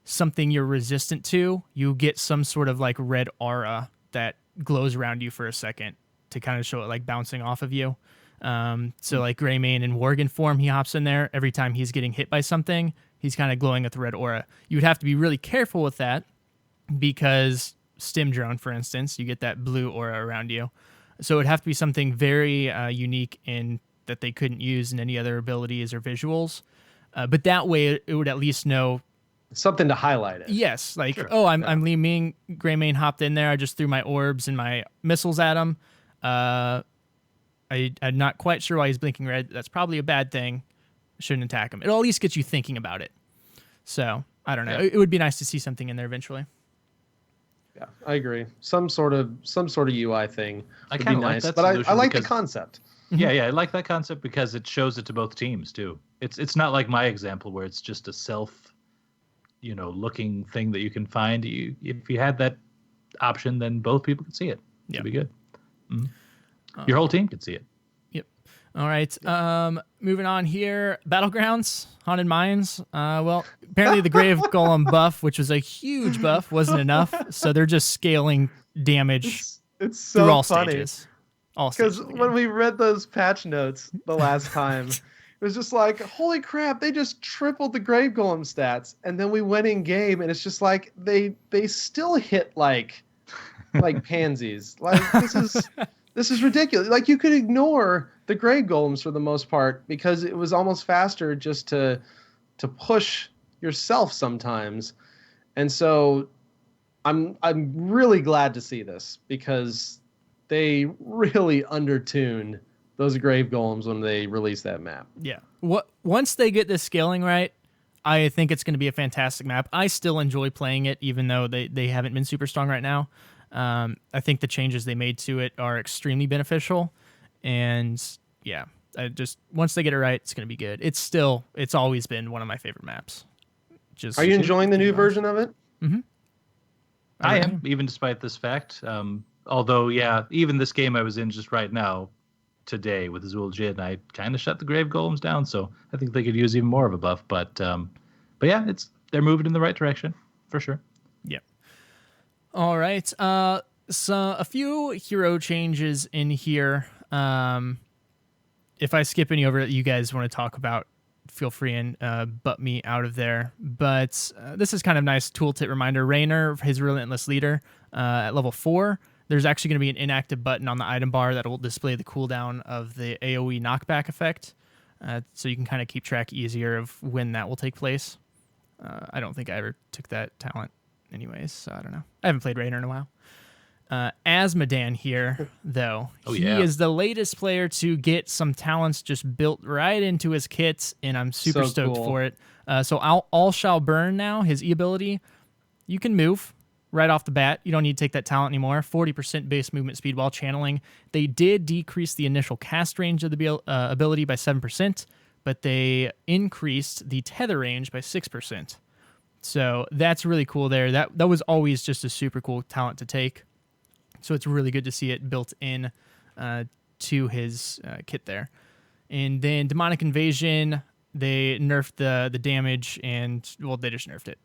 something you're resistant to, you get some sort of like red aura that glows around you for a second to kind of show it like bouncing off of you. So like Greymane in Worgen form, he hops in there. Every time he's getting hit by something, he's kind of glowing with the red aura. You would have to be really careful with that because Stim Drone, for instance, you get that blue aura around you. So it would have to be something very unique in that they couldn't use in any other abilities or visuals. But that way it would at least know something to highlight it. Yes, like, Sure. I'm Li Ming. Greymane hopped in there. I just threw my orbs and my missiles at him. I'm not quite sure why he's blinking red. That's probably a bad thing. Shouldn't attack him. It'll at least get you thinking about it. So, I don't know. Yeah. It would be nice to see something in there eventually. Yeah, I agree. Some sort of UI thing I would be kind of like nice, that but I solution like the because- concept. Yeah, I like that concept because it shows it to both teams too. It's not like my example where it's just a self, looking thing that you can find. If you had that option, then both people could see it. Yeah. It'd be good. Your whole team could see it. Yep. All right. Moving on here. Battlegrounds, Haunted Mines. Well, apparently the Grave Golem buff, which was a huge buff, wasn't enough. So they're just scaling damage It's through so all funny stages. All stages. because of the when game. we read those patch notes the last time, it was just like, holy crap, they just tripled the Grave Golem stats, and then we went in game, and it's just like they still hit like pansies. Like this is ridiculous. Like you could ignore the Grave Golems for the most part because it was almost faster just to push yourself sometimes. And so I'm really glad to see this because they really undertuned those Grave Golems when they released that map. Yeah. Once they get this scaling right, I think it's going to be a fantastic map. I still enjoy playing it, even though they haven't been super strong right now. I think the changes they made to it are extremely beneficial, and yeah, once they get it right, it's going to be good. It's always been one of my favorite maps. Are you enjoying the new version of it? I am, even despite this fact. Although, yeah, even this game I was in just right now, today with Azul Jin, I kind of shut the Grave Golems down, so I think they could use even more of a buff. But yeah, they're moving in the right direction for sure. Yeah. All right. So a few hero changes in here. If I skip any over that you guys want to talk about, feel free and butt me out of there. But this is kind of nice tooltip reminder. Raynor, his Relentless Leader, at level 4, there's actually going to be an inactive button on the item bar that will display the cooldown of the AoE knockback effect. So you can kind of keep track easier of when that will take place. I don't think I ever took that talent anyways, so I don't know. I haven't played Raynor in a while. Asmodan here, though. He is the latest player to get some talents just built right into his kit, and I'm super So stoked cool. for it. So All Shall Burn now, his E-ability, you can move right off the bat. You don't need to take that talent anymore. 40% base movement speed while channeling. They did decrease the initial cast range of the ability by 7%, but they increased the tether range by 6%. So that's really cool there. That was always just a super cool talent to take. So it's really good to see it built in to his kit there. And then Demonic Invasion, they nerfed the damage, and, well, they just nerfed it.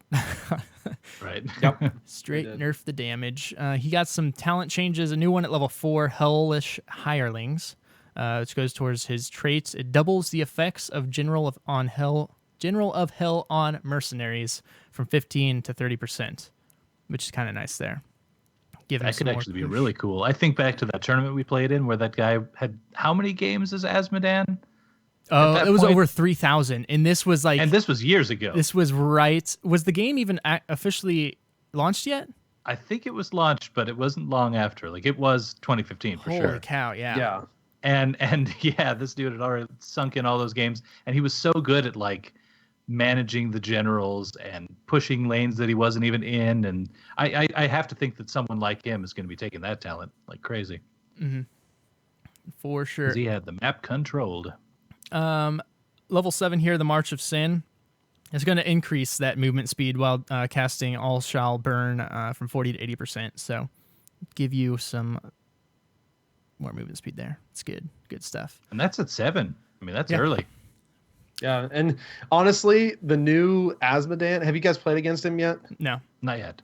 Right. Yep. Straight They did. nerf the damage. He got some talent changes, a new one at level 4, Hellish Hirelings, which goes towards his traits. It doubles the effects of General of Hell on mercenaries from 15 to 30%. which is kind of nice there. Give him That some could more actually be push. really cool. I think back to that tournament we played in where that guy had how many games as Asmodan? Oh, that it was point- over 3,000, and this was like And this was years ago. this was right. Was the game even officially launched yet? I think it was launched, but it wasn't long after. Like it was 2015 for Holy sure. cow! Yeah. Yeah. And yeah, this dude had already sunk in all those games, and he was so good at like managing the generals and pushing lanes that he wasn't even in. And I have to think that someone like him is going to be taking that talent like crazy For sure. because he had the map controlled. Level 7 here, the March of Sin, is going to increase that movement speed while casting All Shall Burn from 40 to 80%. So give you some more movement speed there. It's good. Good stuff. And that's at 7. I mean, that's Yeah. early. Yeah. And honestly, the new Asmodan, have you guys played against him yet? No. Not yet.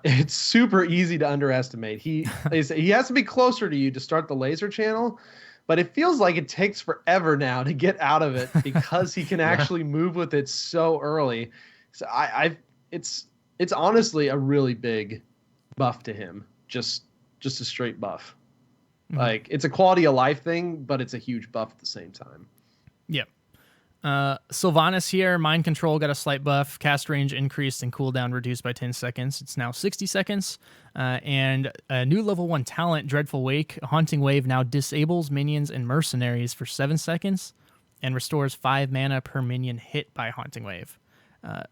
It's super easy to underestimate. He has to be closer to you to start the laser channel, but it feels like it takes forever now to get out of it because he can actually move with it so early. So it's honestly a really big buff to him. Just a straight buff. Like it's a quality of life thing, but it's a huge buff at the same time. Yep. Sylvanas here, Mind Control got a slight buff, cast range increased and cooldown reduced by 10 seconds. It's now 60 seconds. And a new level 1 talent, Dreadful Wake, Haunting Wave now disables minions and mercenaries for 7 seconds and restores 5 mana per minion hit by Haunting Wave.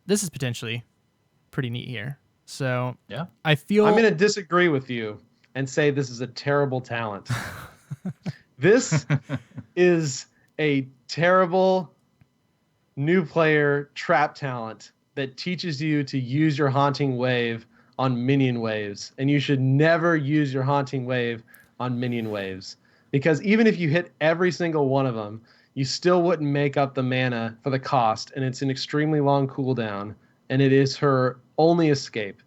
This is potentially pretty neat here. So Yeah. I feel... I'm going to disagree with you and say this is a terrible talent. This is a terrible new player trap talent that teaches you to use your Haunting Wave on minion waves. And you should never use your Haunting Wave on minion waves. Because even if you hit every single one of them, you still wouldn't make up the mana for the cost. And it's an extremely long cooldown. And it is her only escape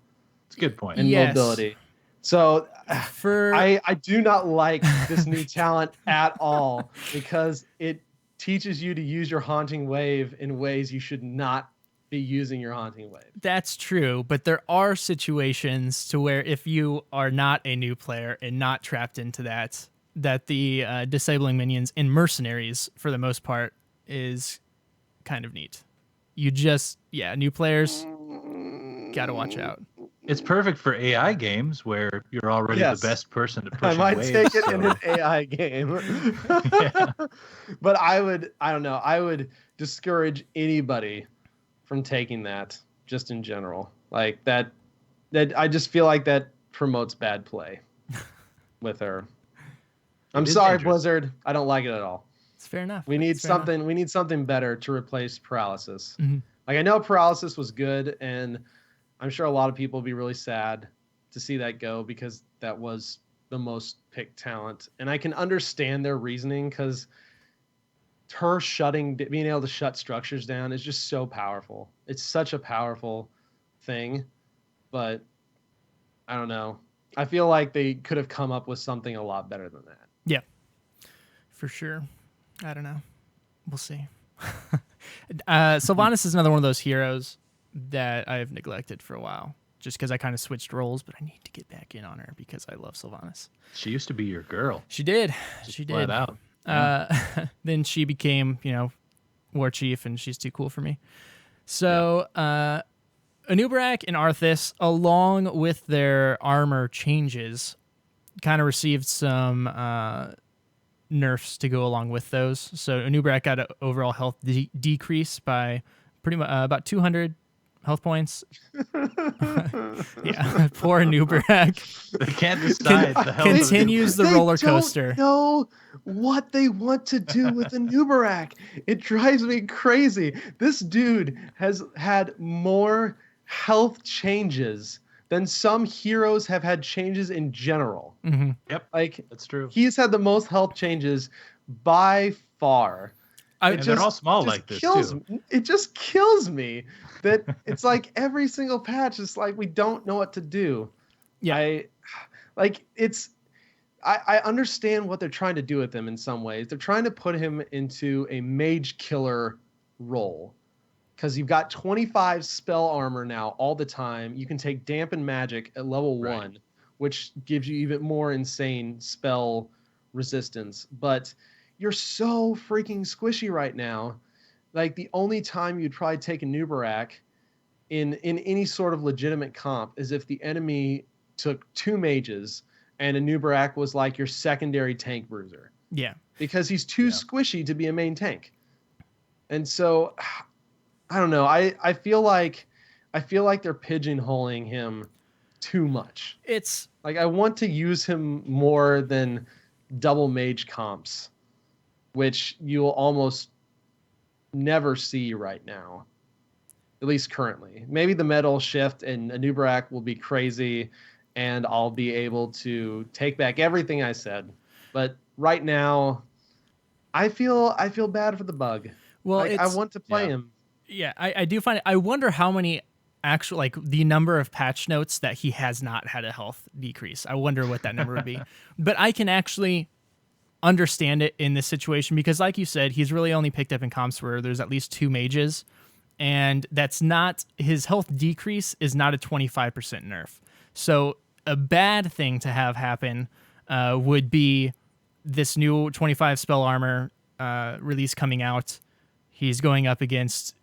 It's a good point. and Yes. mobility. So For... I do not like this new talent at all because it teaches you to use your Haunting Wave in ways you should not be using your Haunting Wave. That's true, but there are situations to where if you are not a new player and not trapped into that the disabling minions in mercenaries, for the most part, is kind of neat. You just, new players, gotta watch out. It's perfect for AI games where you're already Yes. the best person to push I might waves, take it so- in an AI game. But I don't know, I would discourage anybody from taking that just in general. Like that I just feel like that promotes bad play with her. I'm is sorry, dangerous. Blizzard. I don't like it at all. It's fair enough. We need It's fair enough. something. We need something better to replace paralysis. Mhm. Like I know paralysis was good, and I'm sure a lot of people will be really sad to see that go because that was the most picked talent, and I can understand their reasoning because her being able to shut structures down is just so powerful. It's such a powerful thing, but I don't know. I feel like they could have come up with something a lot better than that. Yeah, for sure. I don't know. We'll see. Sylvanas is another one of those heroes that I've neglected for a while, just because I kind of switched roles, but I need to get back in on her because I love Sylvanas. She used to be your girl. She did. She Flat did. out. Then she became, war chief, and she's too cool for me. So, Anubarak and Arthas, along with their armor changes, kind of received some nerfs to go along with those. So Anubarak got an overall health decrease by pretty much about 200 health points. Yeah, poor Anubarak. They can't decide the hell. Continues the They roller coaster. Don't know what they want to do with Anubarak. It drives me crazy. This dude has had more health changes than some heroes have had changes in general. Mm-hmm. Yep, Like that's true. he's had the most health changes by far. And they're all small like this too. It just kills me that it's like every single patch is like we don't know what to do. Yeah. I understand what they're trying to do with him in some ways. They're trying to put him into a mage killer role. because you've got 25 spell armor now all the time. You can take Dampen Magic at level 1, which gives you even more insane spell resistance. But you're so freaking squishy right now. Like, the only time you'd probably take a Nubarak in any sort of legitimate comp is if the enemy took 2 mages and a Nubarak was like your secondary tank bruiser. Yeah. Because he's too squishy to be a main tank. And so I don't know. I feel like they're pigeonholing him too much. It's like, I want to use him more than double mage comps, which you'll almost never see right now, at least currently. Maybe the meta will shift and a Nubarak will be crazy and I'll be able to take back everything I said. But right now, I feel bad for the bug. well, I want to play him. Yeah, I do find it. I wonder how many actual, like, the number of patch notes that he has not had a health decrease. I wonder what that number would be. But I can actually understand it in this situation because, like you said, he's really only picked up in comps where there's at least 2 mages, and that's not, his health decrease is not a 25% nerf. So a bad thing to have happen would be this new 25 spell armor release coming out. He's going up against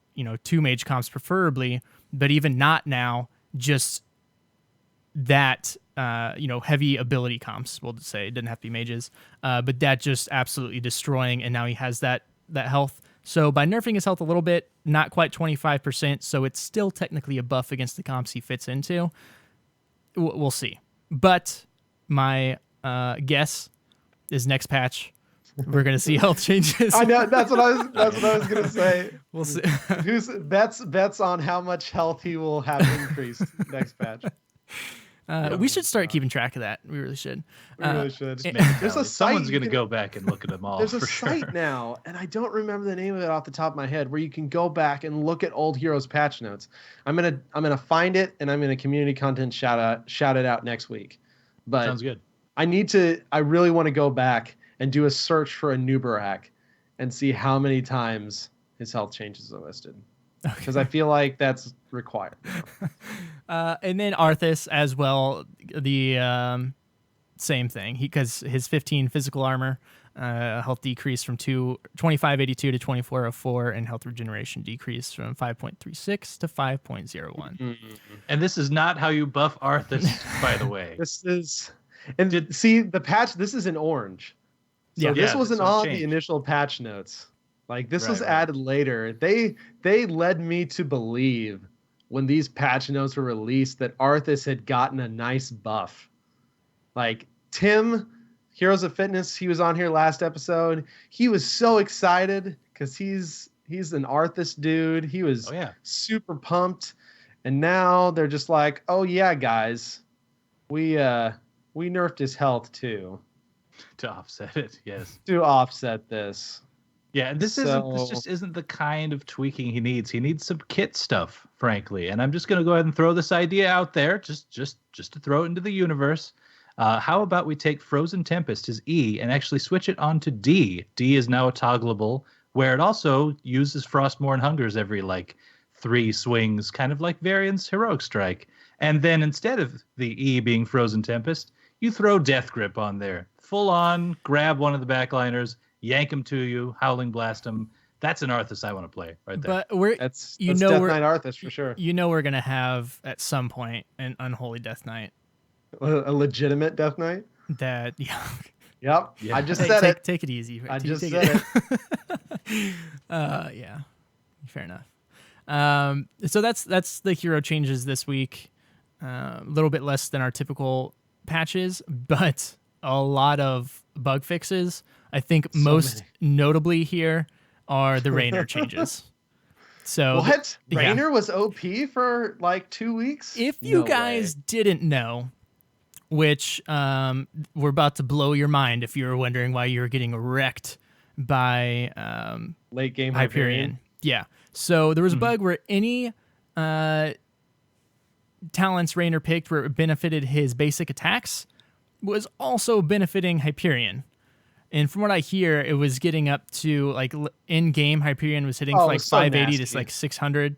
2 mage comps preferably, but even not now, just that heavy ability comps, we'll say. It didn't have to be mages, but that just absolutely destroying, and now he has that health. So by nerfing his health a little bit, not quite 25%, so it's still technically a buff against the comps he fits into. We'll see. But my guess is next patch we're gonna see health changes. I know, that's what I was gonna say. We'll see. Who's bets on how much health he will have increased next patch? We should start keeping track of that. We really should. We really should. There's someone's going to go back and look at them all. There's a for site sure. now, and I don't remember the name of it off the top of my head, where you can go back and look at old heroes patch notes. I'm gonna find it, and I'm gonna community content shout it out next week. But Sounds good. I really want to go back and do a search for a Nubarak and see how many times his health changes are listed. Because I feel like that's required. And then Arthas as well, the same thing. Because his 15 physical armor health decrease from 2582 to 2404, and health regeneration decrease from 5.36 to 5.01. Mm-hmm. And this is not how you buff Arthas, by the way. This is, and see the patch. This is in orange. So this wasn't on the initial patch notes. Like, this was added later. They led me to believe when these patch notes were released that Arthas had gotten a nice buff. Like, Tim, Heroes of Fitness, he was on here last episode. He was so excited because he's an Arthas dude. He was super pumped. And now they're just like, oh yeah, guys, we nerfed his health too. To offset it, yes. To offset this. Yeah, this just isn't the kind of tweaking he needs. He needs some kit stuff, frankly. And I'm just going to go ahead and throw this idea out there, just to throw it into the universe. How about we take Frozen Tempest, his E, and actually switch it onto D? D is now a toggleable, where it also uses Frostmourne Hungers every 3 swings, kind of like Variant's Heroic Strike. And then instead of the E being Frozen Tempest, you throw Death Grip on there. Full on, grab one of the backliners, yank him to you, Howling Blast him. That's an Arthas I want to play right there. But that's Death Knight Arthas for sure. We're gonna have at some point an Unholy Death Knight. A legitimate Death Knight? That Yep. Yeah. I just said it. Take it easy. I just said it. Yeah. Fair enough. So that's the hero changes this week. A little bit less than our typical patches, but a lot of bug fixes. I think most notably here are the Raynor changes. So what? Raynor was OP for 2 weeks? If you guys didn't know, which we're about to blow your mind if you were wondering why you were getting wrecked by late game Hyperion. Yeah. So there was a bug where any talents Raynor picked where it benefited his basic attacks was also benefiting Hyperion. And from what I hear, it was getting up to like in game Hyperion was hitting Oh, for it like was so 580 to nasty. like 600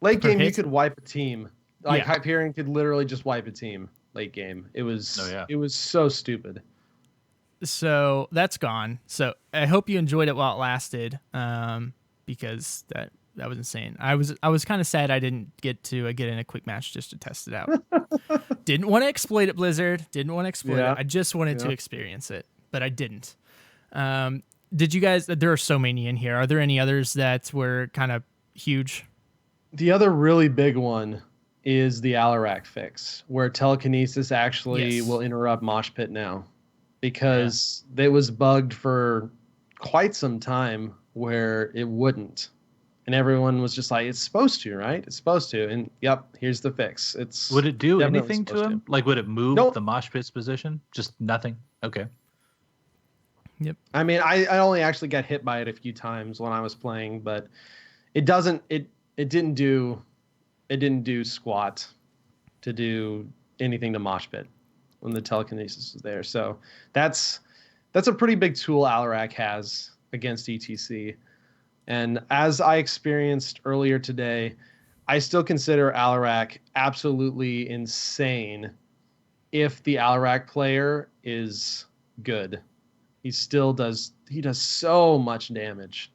Late per game, you hit. could wipe a team. Like Yeah. Hyperion could literally just wipe a team late game. It was Oh, yeah. it was so stupid. So that's gone. So I hope you enjoyed it while it lasted, because that was insane. I was kind of sad I didn't get to get in a quick match just to test it out. Didn't want to exploit it, Blizzard. Didn't want to exploit Yeah. it. I just wanted to experience it, but I didn't. Did you guys? There are so many in here. Are there any others that were kind of huge? The other really big one is the Alarak fix, where telekinesis actually Yes. will interrupt Mosh Pit now, because it was bugged for quite some time where it wouldn't. And everyone was just like, it's supposed to, right? It's supposed to. And yep, here's the fix. It's Would it do definitely anything to supposed him? Like, would it move Nope. the mosh pit's position? Just nothing? Okay. Yep. I mean, I only actually got hit by it a few times when I was playing, but it didn't do squat to do anything to mosh pit when the telekinesis was there. So that's a pretty big tool Alarak has against ETC. And as I experienced earlier today, I still consider Alarak absolutely insane if the Alarak player is good. He does so much damage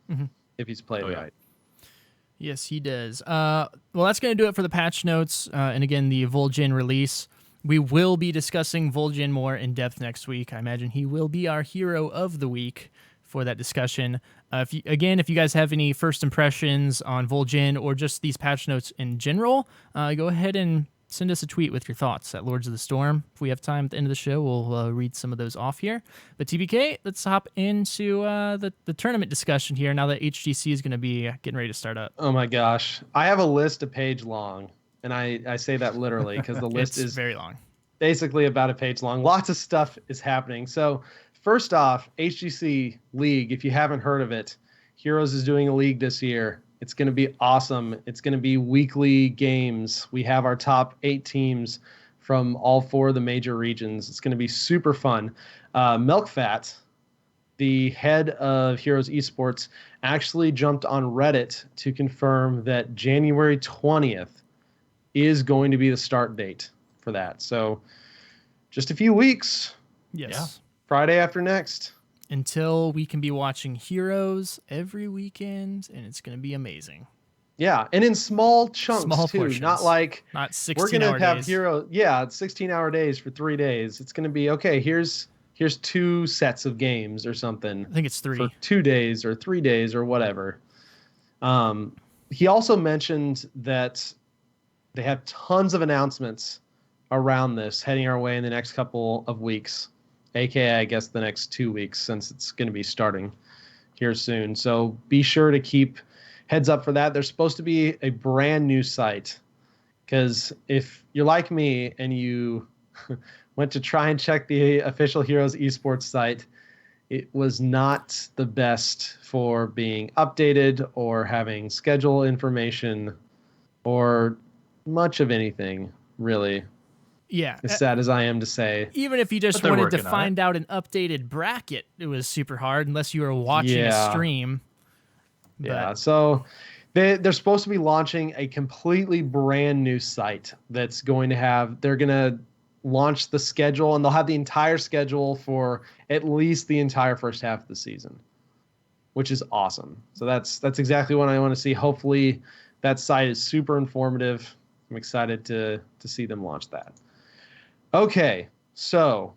if he's played right. Yes, he does. Well, that's going to do it for the patch notes. And again, the Vol'jin release. We will be discussing Vol'jin more in depth next week. I imagine he will be our hero of the week for that discussion. If you guys have any first impressions on Vol'jin or just these patch notes in general, go ahead and send us a tweet with your thoughts at Lords of the Storm. If we have time at the end of the show, we'll read some of those off here. But TBK, let's hop into the tournament discussion here now that HGC is going to be getting ready to start up. Oh my gosh. I have a list a page long, and I say that literally because the list is very long. Basically about a page long. Lots of stuff is happening. So first off, HGC League, if you haven't heard of it, Heroes is doing a league this year. It's going to be awesome. It's going to be weekly games. We have our top 8 teams from all 4 of the major regions. It's going to be super fun. Milkfat, the head of Heroes Esports, actually jumped on Reddit to confirm that January 20th is going to be the start date for that. So just a few weeks. Yes. Yeah. Friday after next. Until we can be watching Heroes every weekend, and it's going to be amazing. Yeah, and in small chunks too. Portions. Not like not 16 we're going to have days. Hero. Yeah, it's 16-hour days for 3 days. It's going to be okay. Here's 2 sets of games or something. I think it's 3 for 2 days or 3 days or whatever. He also mentioned that they have tons of announcements around this heading our way in the next couple of weeks, aka I guess the next 2 weeks, since it's going to be starting here soon. So be sure to keep heads up for that. There's supposed to be a brand new site, because if you're like me and you went to try and check the official Heroes Esports site, it was not the best for being updated or having schedule information or much of anything, really. Yeah. As sad as I am to say. Even if you just they're wanted to working on find out an updated bracket, it was super hard unless you were watching a Yeah. stream. Yeah, But so they're supposed to be launching a completely brand new site that's going to have, they're going to launch the schedule, and they'll have the entire schedule for at least the entire first half of the season, which is awesome. So that's exactly what I want to see. Hopefully that site is super informative. I'm excited to see them launch that. Okay, so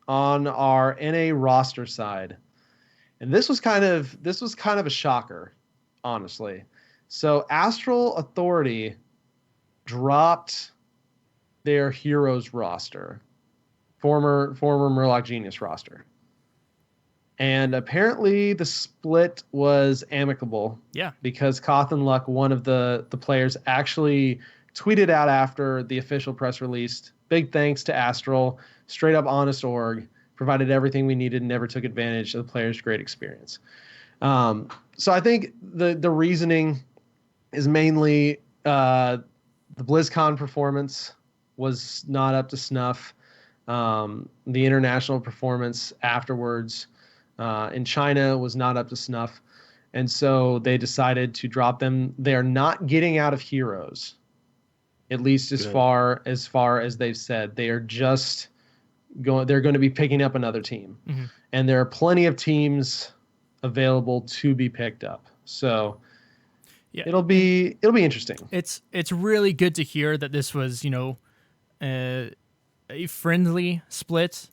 on our NA roster side, and this was kind of a shocker, honestly. So Astral Authority dropped their Heroes roster, former Murloc Genius roster. And apparently the split was amicable. yeah, Because Koth and Luck, one of the players, actually tweeted out after the official press release, big thanks to Astral, straight up honest org, provided everything we needed and never took advantage of the players' great experience. So I think the reasoning is mainly the BlizzCon performance was not up to snuff. The international performance afterwards in China was not up to snuff. And so they decided to drop them. They're not getting out of Heroes, at least as Good. far as they've said. They are just going. They're going to be picking up another team, and there are plenty of teams available to be picked up. So Yeah, it'll be interesting. it's really good to hear that this was, a friendly split,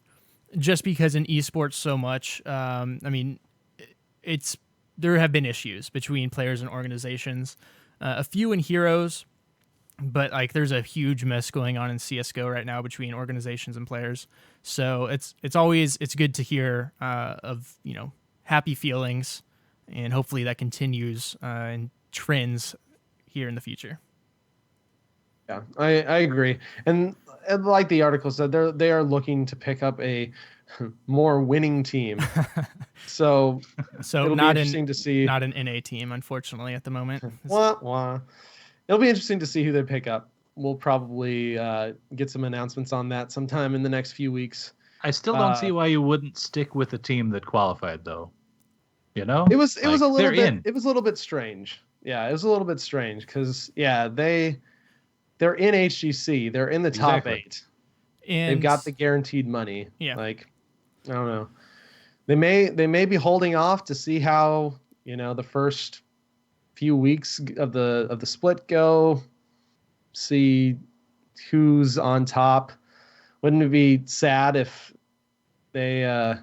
just because in esports so much. I mean, there have been issues between players and organizations, a few in Heroes, but like there's a huge mess going on in CS:GO right now between organizations and players. So it's good to hear of happy feelings, and hopefully that continues and trends here in the future. Yeah, I agree. And like the article said, they are looking to pick up a more winning team. So it'll be interesting to see. Not an NA team, unfortunately, at the moment. Wah, wah. It'll be interesting to see who they pick up. We'll probably get some announcements on that sometime in the next few weeks. I still don't see why you wouldn't stick with the team that qualified, though. It was a little bit strange. Yeah, it was a little bit strange because they're in HGC. They're in the top 8. And they've got the guaranteed money. Yeah. Like, I don't know. They may be holding off to see how, the first few weeks of the split go, see who's on top. Wouldn't it be sad if they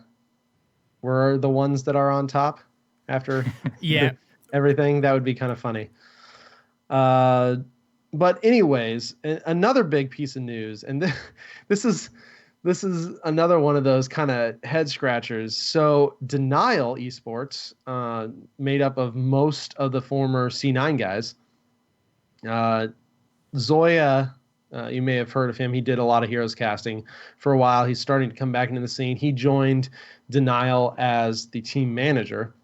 were the ones that are on top after everything? That would be kind of funny. But anyways, another big piece of news, and this is another one of those kind of head scratchers. So Denial Esports, made up of most of the former C9 guys. Zoya, you may have heard of him. He did a lot of Heroes casting for a while. He's starting to come back into the scene. He joined Denial as the team manager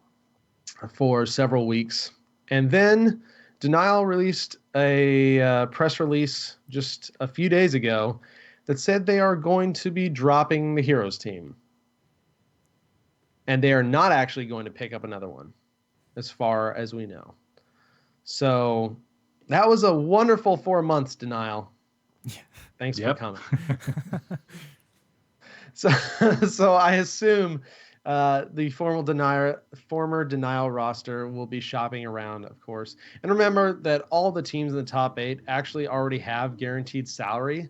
for several weeks, and then Denial released a press release just a few days ago that said they are going to be dropping the Heroes team. And they are not actually going to pick up another one, as far as we know. So that was a wonderful 4 months, Denial. Thanks for coming. So I assume the former Denial roster will be shopping around, of course. And remember that all the teams in the top 8 actually already have guaranteed salary.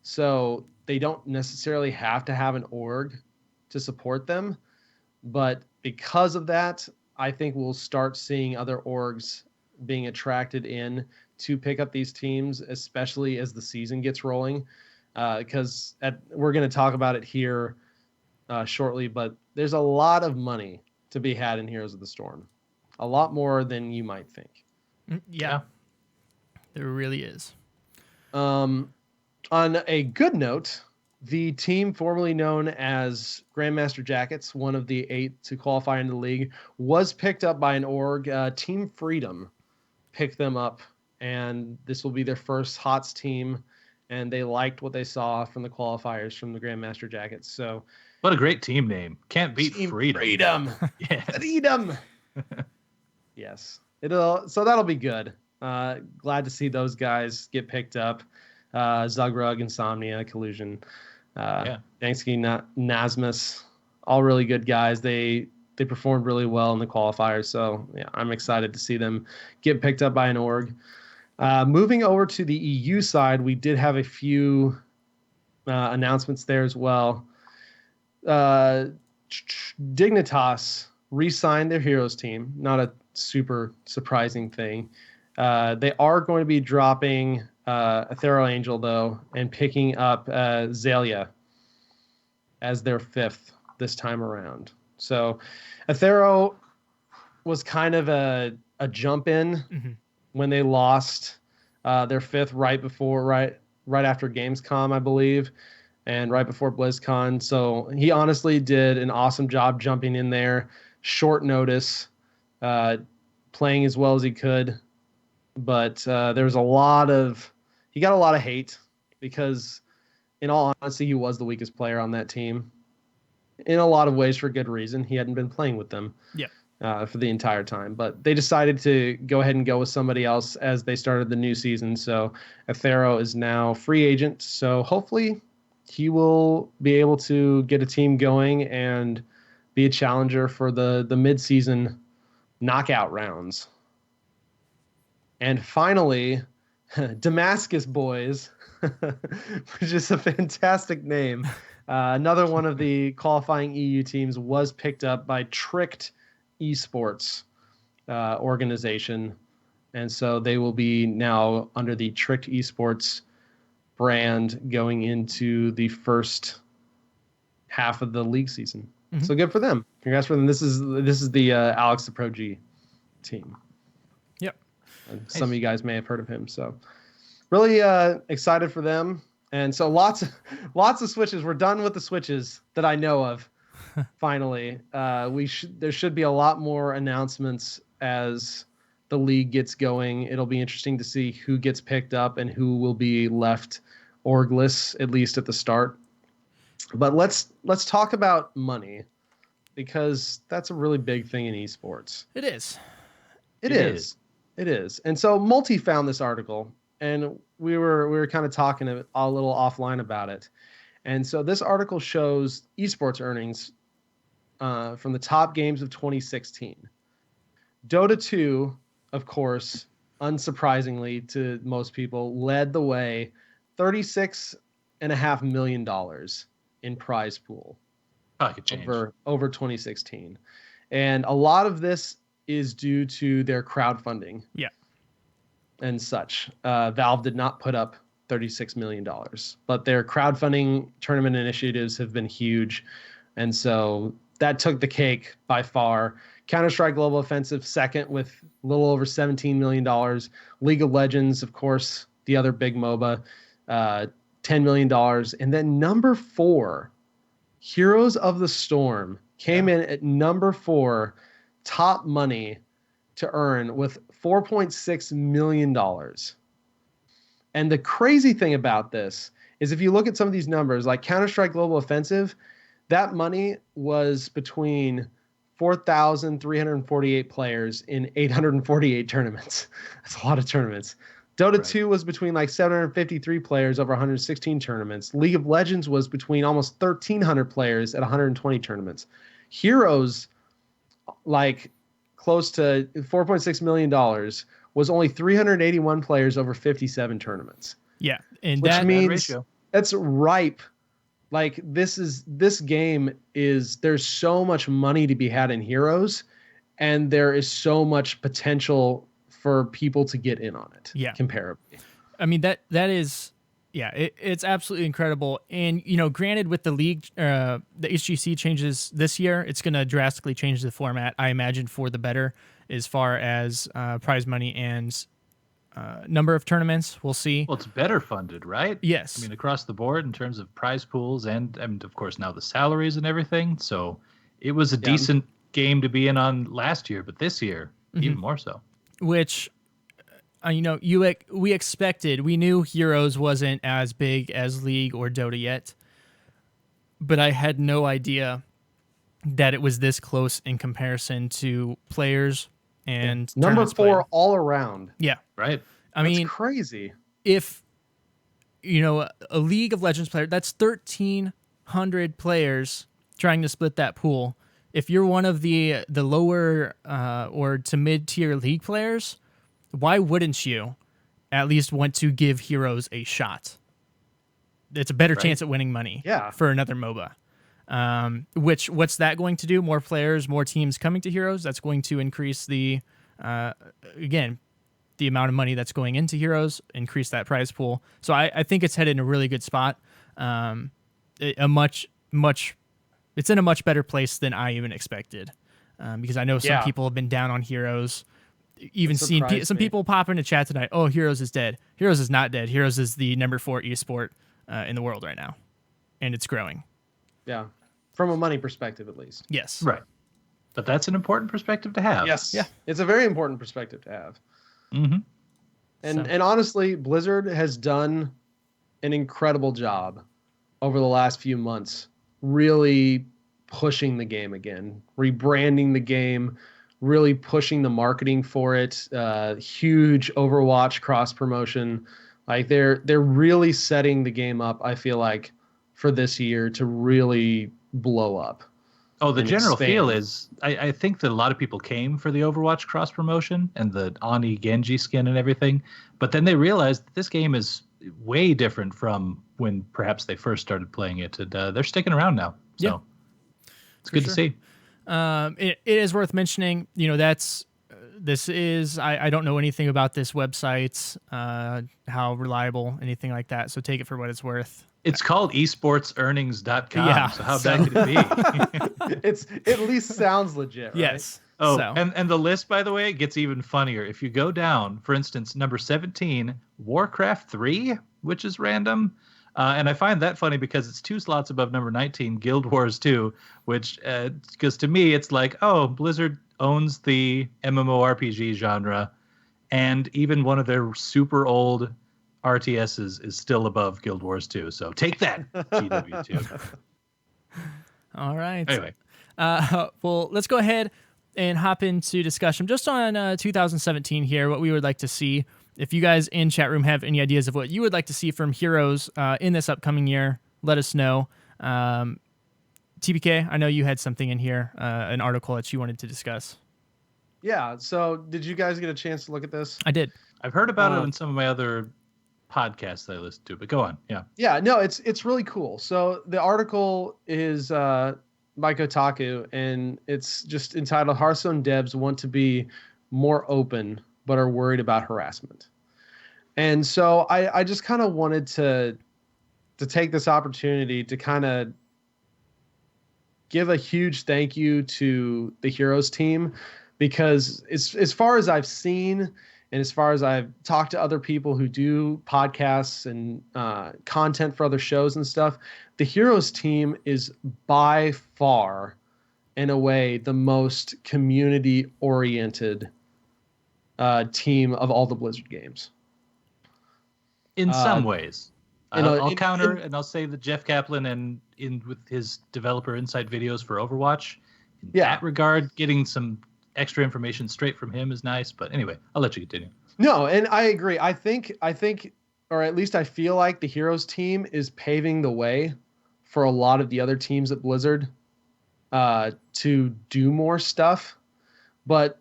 So they don't necessarily have to have an org to support them. But because of that, I think we'll start seeing other orgs being attracted in to pick up these teams, especially as the season gets rolling. Because we're going to talk about it here shortly, but there's a lot of money to be had in Heroes of the Storm. A lot more than you might think. Yeah. There really is. On a good note, the team formerly known as Grandmaster Jackets, one of the 8 to qualify into the league, was picked up by an org. Team Freedom picked them up, and this will be their first HOTS team, and they liked what they saw from the qualifiers from the Grandmaster Jackets. So, what a great team name. Can't beat Team Freedom. Yeah. Freedom. Yes. So that'll be good. Glad to see those guys get picked up. Zugrug, Insomnia, Collusion, Dansky, Nasmus, all really good guys. They performed really well in the qualifiers, so yeah, I'm excited to see them get picked up by an org. Moving over to the EU side, we did have a few announcements there as well. Dignitas re-signed their Heroes team. Not a super surprising thing. They are going to be dropping Aethero Angel, though, and picking up Zalia as their 5th this time around. So Aethero was kind of a jump in when they lost their 5th right after Gamescom, I believe, and right before BlizzCon. So he honestly did an awesome job jumping in there, short notice, playing as well as he could. But there's he got a lot of hate because, in all honesty, he was the weakest player on that team. in a lot of ways for good reason. He hadn't been playing with them Yeah. for the entire time, but they decided to go ahead and go with somebody else as they started the new season. So Athero is now free agent. So hopefully he will be able to get a team going and be a challenger for the mid-season knockout rounds. And finally, Damascus Boys, which is a fantastic name. Another one of the qualifying EU teams was picked up by Tricked Esports organization. And so they will be now under the Tricked Esports brand going into the first half of the league season. Mm-hmm. So good for them. Congrats for them. This is the Alex the Pro G team. Yep. And some of you guys may have heard of him. So really excited for them. And so lots of switches. We're done with the switches that I know of. Finally, there should be a lot more announcements as the league gets going. It'll be interesting to see who gets picked up and who will be left orgless, at least at the start. But let's talk about money, because that's a really big thing in esports. It is. It is. And so Multi found this article, and we were kind of talking a little offline about it. And so this article shows esports earnings from the top games of 2016. Dota 2, of course, unsurprisingly to most people, led the way, $36.5 million in prize pool over 2016. And a lot of this is due to their crowdfunding. Yeah. And such. Valve did not put up $36 million, but their crowdfunding tournament initiatives have been huge. And so that took the cake by far. Counter-Strike Global Offensive second with a little over $17 million. League of Legends, of course, the other big MOBA, $10 million. And then number 4, Heroes of the Storm, came in at number 4, top money to earn with $4.6 million. And the crazy thing about this is if you look at some of these numbers, like Counter-Strike Global Offensive, that money was between 4,348 players in 848 tournaments. That's a lot of tournaments. Dota 2 was between like 753 players over 116 tournaments. League of Legends was between almost 1,300 players at 120 tournaments. Heroes, like close to $4.6 million, was only 381 players over 57 tournaments. Yeah, and which that means that's ripe. Like this game is, there's so much money to be had in Heroes, and there is so much potential for people to get in on it. Yeah, comparably. I mean that is, yeah, it's absolutely incredible. And granted, with the league, the HGC changes this year, it's going to drastically change the format, I imagine, for the better as far as prize money and number of tournaments. We'll see. Well, it's better funded, right? Yes. I mean, across the board in terms of prize pools and of course now the salaries and everything. So it was a decent game to be in on last year, but this year even more so. Which, we expected. We knew Heroes wasn't as big as League or Dota yet, but I had no idea that it was this close in comparison to players and number 4 played. All around. Yeah, right. I mean, crazy. If a League of Legends player, that's 1,300 players trying to split that pool. If you're one of the lower or to mid-tier League players, why wouldn't you at least want to give Heroes a shot? It's a better chance at winning money for another MOBA. What's that going to do? More players, more teams coming to Heroes. That's going to increase the amount of money that's going into Heroes, increase that prize pool. So I think it's headed in a really good spot. It's in a much better place than I even expected, because I know some people have been down on Heroes. Even seen some people pop into chat tonight. Oh, Heroes is dead. Heroes is not dead. Heroes is the number 4 esport in the world right now, and it's growing. Yeah, from a money perspective, at least. Yes. Right. But that's an important perspective to have. Yes. Yeah. It's a very important perspective to have. Mm-hmm. And honestly, Blizzard has done an incredible job over the last few months, really pushing the game again, rebranding the game, really pushing the marketing for it. Huge Overwatch cross promotion. Like they're really setting the game up, I feel like, for this year to really blow up. Oh, the general feel expand. is I think that a lot of people came for the Overwatch cross promotion and the Ani Genji skin and everything, but then they realized that this game is way different from when perhaps they first started playing it, and they're sticking around now. So it's good to see. It is worth mentioning, this is, I don't know anything about this website, how reliable, anything like that. So take it for what it's worth. It's called esportsearnings.com. Yeah, So how bad could it be? It's at least sounds legit, right? Yes. Oh, So. and the list, by the way, gets even funnier. If you go down, for instance, number 17, Warcraft 3, which is random. And I find that funny because it's 2 slots above number 19, Guild Wars 2, which, because to me, it's like, oh, Blizzard owns the MMORPG genre, and even one of their super old RTSs is still above Guild Wars 2. So take that, GW2. All right. Anyway. Well, let's go ahead and hop into discussion just on 2017 here, what we would like to see. If you guys in chat room have any ideas of what you would like to see from Heroes in this upcoming year, let us know. TBK, I know you had something in here, an article that you wanted to discuss. Yeah. So did you guys get a chance to look at this? I did. I've heard about it in some of my other podcasts that I listen to, but go on. Yeah. Yeah, no, it's really cool. So the article is by Kotaku, and it's just entitled "Hearthstone Devs Want to Be More Open But Are Worried About Harassment." And so I just kind of wanted to take this opportunity to kind of give a huge thank you to the Heroes team, because as far as I've seen, and as far as I've talked to other people who do podcasts and content for other shows and stuff, the Heroes team is by far, in a way, the most community-oriented team of all the Blizzard games. In some ways. I'll counter, and I'll say that Jeff Kaplan and with his developer insight videos for Overwatch, in that regard, getting some extra information straight from him is nice. But anyway, I'll let you continue. No, and I agree. I think, or at least I feel like the Heroes team is paving the way for a lot of the other teams at Blizzard to do more stuff. But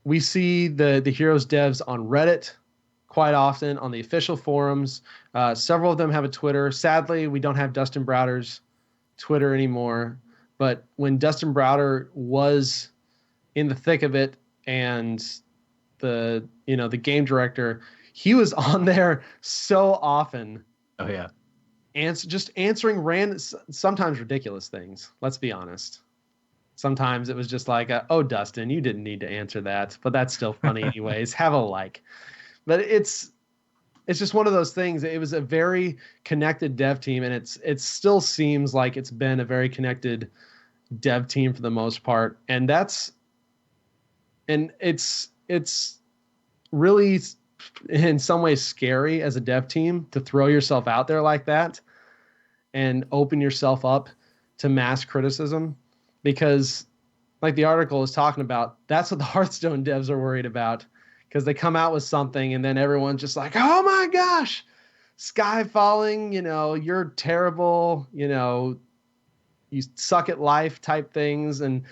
we see the Heroes devs on Reddit quite often, on the official forums. Several of them have a Twitter. Sadly, we don't have Dustin Browder's Twitter anymore. But when Dustin Browder was in the thick of it, and the game director, he was on there so often. Oh yeah. Just answering random, sometimes ridiculous things. Let's be honest. Sometimes it was just like, oh, Dustin, you didn't need to answer that, but that's still funny anyways. Have a like. But it's just one of those things. It was a very connected dev team, and it still seems like it's been a very connected dev team for the most part. And it's really, in some ways, scary as a dev team to throw yourself out there like that and open yourself up to mass criticism, because, like the article is talking about, that's what the Hearthstone devs are worried about, because they come out with something and then everyone's just like, oh my gosh, sky falling, you're terrible, you suck at life type things. And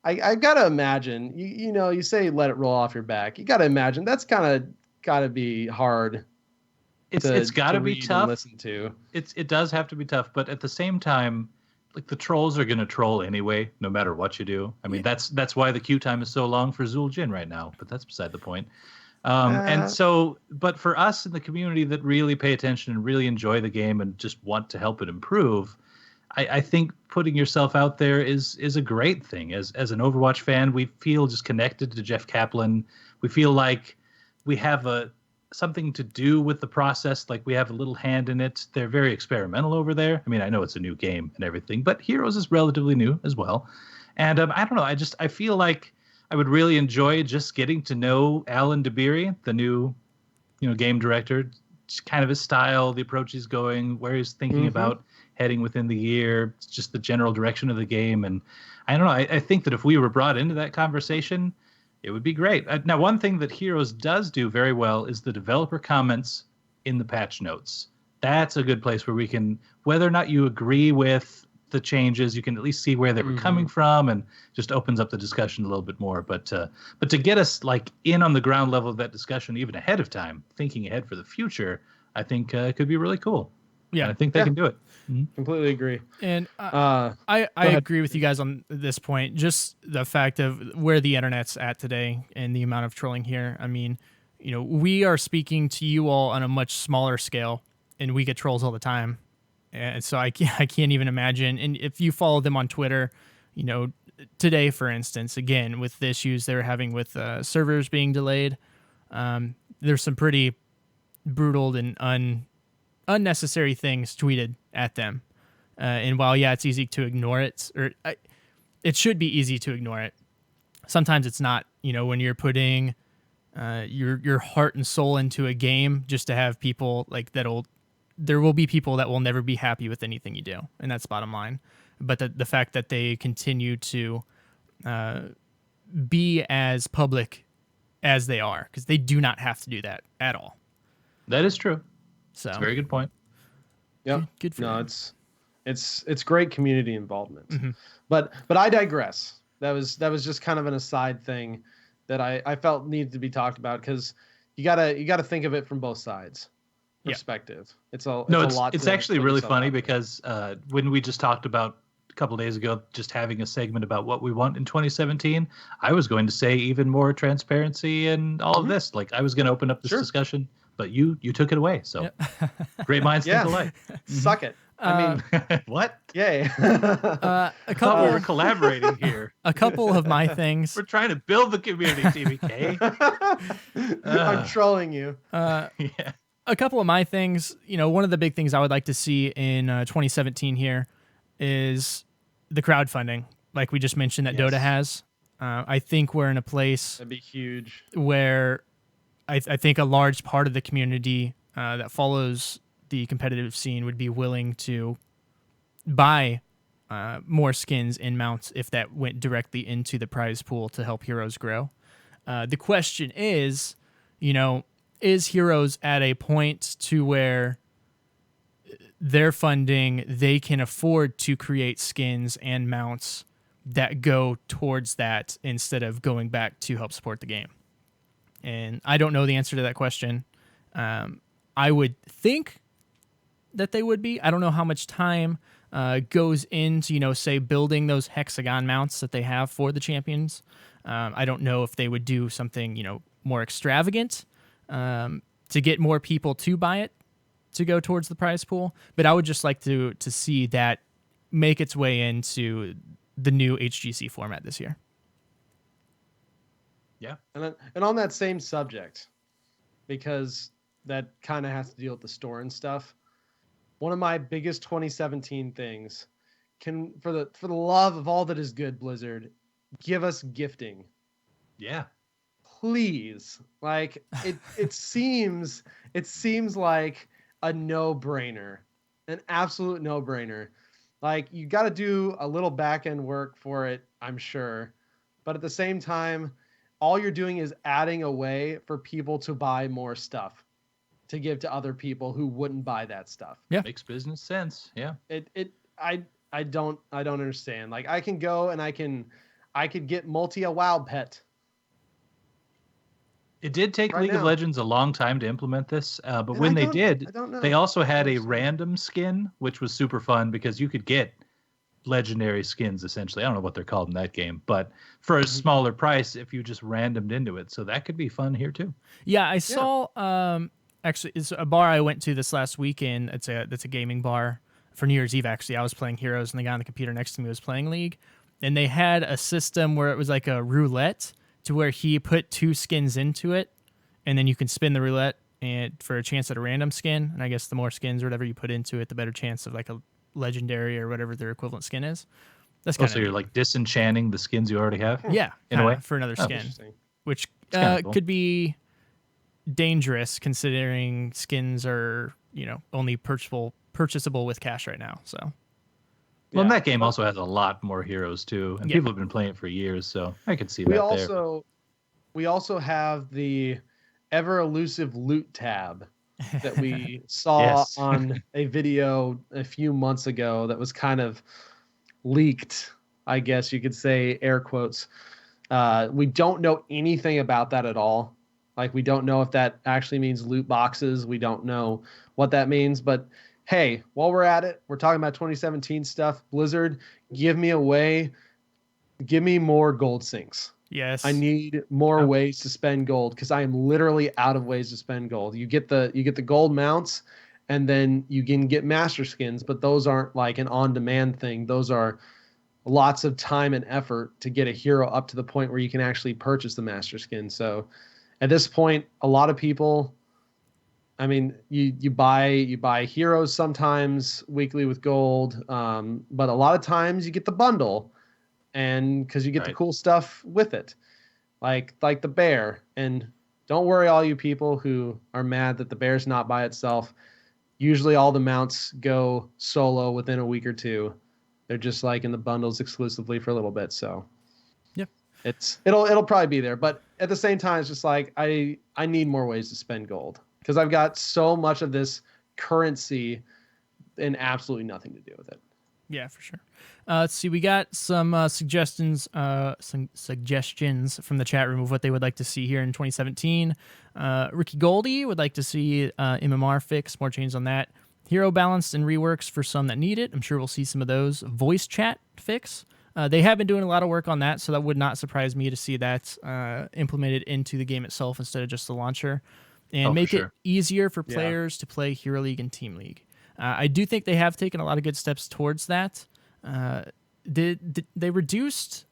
I gotta imagine, you say let it roll off your back. You gotta imagine that's kind of gotta be hard. It's gotta be tough. Listen to. It does have to be tough, but at the same time, like, the trolls are gonna troll anyway, no matter what you do. I mean, that's why the queue time is so long for Zul Jin right now. But that's beside the point. And so, but for us in the community that really pay attention and really enjoy the game and just want to help it improve, I think putting yourself out there is a great thing. As an Overwatch fan, we feel just connected to Jeff Kaplan. We feel like we have something to do with the process, like we have a little hand in it. They're very experimental over there. I mean, I know it's a new game and everything, but Heroes is relatively new as well. And I don't know, I feel like I would really enjoy just getting to know Alan Dabiri, the new game director, just kind of his style, the approach he's going, where he's thinking about heading within the year, just the general direction of the game. And I don't know. I think that if we were brought into that conversation, it would be great. Now, one thing that Heroes does do very well is the developer comments in the patch notes. That's a good place where we can, whether or not you agree with the changes, you can at least see where they were coming from, and just opens up the discussion a little bit more. But to get us like in on the ground level of that discussion, even ahead of time, thinking ahead for the future, I think could be really cool. Yeah, and I think they can do it. Completely agree. And I agree with you guys on this point. Just the fact of where the internet's at today and the amount of trolling here. I mean, we are speaking to you all on a much smaller scale, and we get trolls all the time. And so I can't even imagine. And if you follow them on Twitter, today, for instance, again, with the issues they were having with servers being delayed, there's some pretty brutal and unnecessary things tweeted at them. And while, it's easy to ignore it, it should be easy to ignore it. Sometimes it's not, when you're putting your heart and soul into a game just to have people like there will be people that will never be happy with anything you do, and that's bottom line. But the fact that they continue to be as public as they are, because they do not have to do that at all. That is true. So it's a very good point. Yeah, good for them. It's great community involvement. But I digress. That was just kind of an aside thing that I felt needed to be talked about, because you gotta think of it from both sides. Perspective. It's a lot. It's actually really funny because when we just talked about a couple of days ago, just having a segment about what we want in 2017, I was going to say even more transparency and all of this. Like I was going to open up this discussion, but you took it away. So great minds think alike. Suck it. I mean, what? Yay. A couple. We were collaborating here. A couple of my things. We're trying to build the community, TBK. I'm trolling you. Yeah. A couple of my things, one of the big things I would like to see in 2017 here is the crowdfunding, like we just mentioned that Dota has. I think we're in a place that'd be huge where I think a large part of the community that follows the competitive scene would be willing to buy more skins and mounts if that went directly into the prize pool to help Heroes grow. The question is, is Heroes at a point to where their funding, they can afford to create skins and mounts that go towards that instead of going back to help support the game? And I don't know the answer to that question. I would think that they would be. I don't know how much time goes into, say, building those hexagon mounts that they have for the champions. I don't know if they would do something, more extravagant to get more people to buy it to go towards the prize pool. But I would just like to see that make its way into the new HGC format this year. Yeah. And on that same subject, because that kind of has to deal with the store and stuff, one of my biggest 2017 things, for the love of all that is good, Blizzard, give us gifting. Yeah. Please. Like it seems like a no-brainer, an absolute no-brainer. Like you got to do a little back-end work for it, I'm sure. But at the same time, all you're doing is adding a way for people to buy more stuff to give to other people who wouldn't buy that stuff. Yeah. Makes business sense. Yeah. I don't understand. Like I can go and I could get multi a WoW pet. It did take Right League of now. Legends a long time to implement this, but And when I they don't- did, I don't know. they also had a Interesting. random skin, which was super fun because you could get legendary skins essentially. I don't know what they're called in that game, but for a smaller price if you just randomed into it. So that could be fun here too. Yeah, I saw actually it's a bar I went to this last weekend. It's a gaming bar for New Year's Eve actually. I was playing Heroes and the guy on the computer next to me was playing League, and they had a system where it was like a roulette to where he put 2 skins into it, and then you can spin the roulette and for a chance at a random skin. And I guess the more skins or whatever you put into it, the better chance of like a legendary or whatever their equivalent skin is. That's kind So you're like disenchanting the skins you already have. yeah, in a way. for another Oh, skin, Interesting. which kinda cool. could be dangerous considering skins are only purchasable purchasable with cash right now. So Well, and that game also has a lot more heroes too, and people have been playing it for years, so I could see that there. We also have the ever elusive loot tab that we saw on a video a few months ago that was kind of leaked, I guess you could say, air quotes. We don't know anything about that at all. Like, we don't know if that actually means loot boxes. We don't know what that means, but hey, while we're at it, we're talking about 2017 stuff. Blizzard, give me more gold sinks. Yes. I need more ways to spend gold because I am literally out of ways to spend gold. You get the gold mounts, and then you can get master skins, but those aren't like an on-demand thing. Those are lots of time and effort to get a hero up to the point where you can actually purchase the master skin. So at this point, a lot of people, I mean, you buy heroes sometimes weekly with gold, but a lot of times you get the bundle, and because you get the cool stuff with it, like the bear. And don't worry, all you people who are mad that the bear's not by itself. Usually, all the mounts go solo within a week or two. They're just like in the bundles exclusively for a little bit. So, yep, it'll probably be there. But at the same time, it's just like I need more ways to spend gold, because I've got so much of this currency and absolutely nothing to do with it. Yeah, for sure. Let's see. We got some suggestions from the chat room of what they would like to see here in 2017. Ricky Goldie would like to see MMR fix, more changes on that. Hero balance and reworks for some that need it. I'm sure we'll see some of those. Voice chat fix. They have been doing a lot of work on that, so that would not surprise me to see that implemented into the game itself instead of just the launcher. And make it easier for players to play Hero League and Team League. I do think they have taken a lot of good steps towards that. They reduced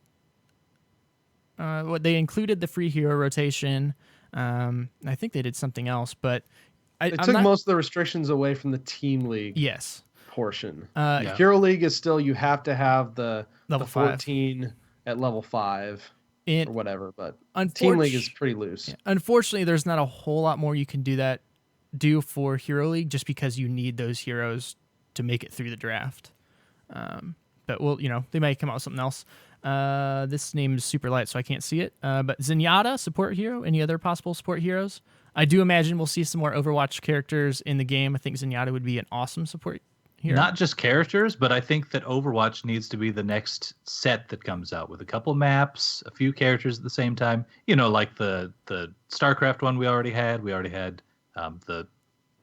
they included the free hero rotation. I think they did something else, but they took most of the restrictions away from the Team League portion. Hero League is still, you have to have the level 14 at level 5 or whatever, but Team League is pretty loose. Yeah, unfortunately, there's not a whole lot more you can do for Hero League, just because you need those heroes to make it through the draft. But they might come out with something else. This name is super light, so I can't see it. But Zenyatta, support hero. Any other possible support heroes? I do imagine we'll see some more Overwatch characters in the game. I think Zenyatta would be an awesome support hero. Not just characters, but I think that Overwatch needs to be the next set that comes out with a couple maps, a few characters at the same time. Like the StarCraft one we already had. We already had the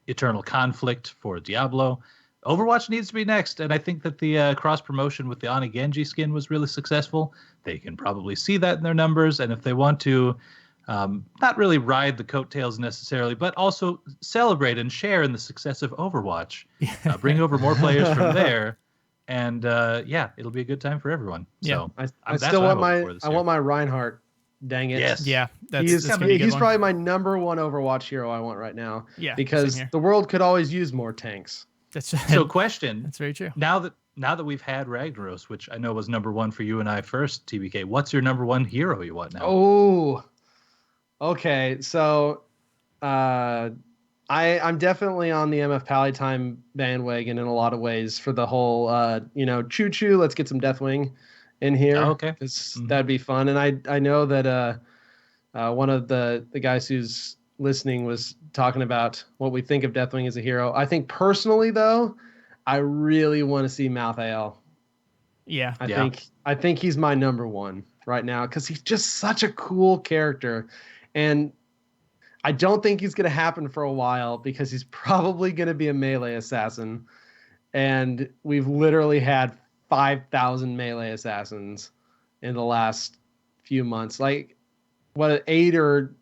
Eternal Conflict for Diablo. Overwatch needs to be next, and I think that the cross-promotion with the Ani Genji skin was really successful. They can probably see that in their numbers, and if they want to not really ride the coattails necessarily, but also celebrate and share in the success of Overwatch, bring over more players from there, and it'll be a good time for everyone. Yeah. So I still want my Reinhardt. Dang it. Yes. Yeah. He's probably my number one Overwatch hero I want right now. Yeah. Because the world could always use more tanks. So question. That's very true. Now that we've had Ragnaros, which I know was number one for you and I first, TBK, what's your number one hero you want now? Oh, okay. So I'm definitely on the MF Pallytime bandwagon in a lot of ways for the whole, choo-choo, let's get some Deathwing in here. Oh, okay. That'd be fun. And I know that one of the guys who's listening was talking about what we think of Deathwing as a hero. I think personally, though, I really want to see Malthael. Yeah. I think he's my number one right now because he's just such a cool character. And I don't think he's going to happen for a while because he's probably going to be a melee assassin. And we've literally had 5,000 melee assassins in the last few months. Like, 8 or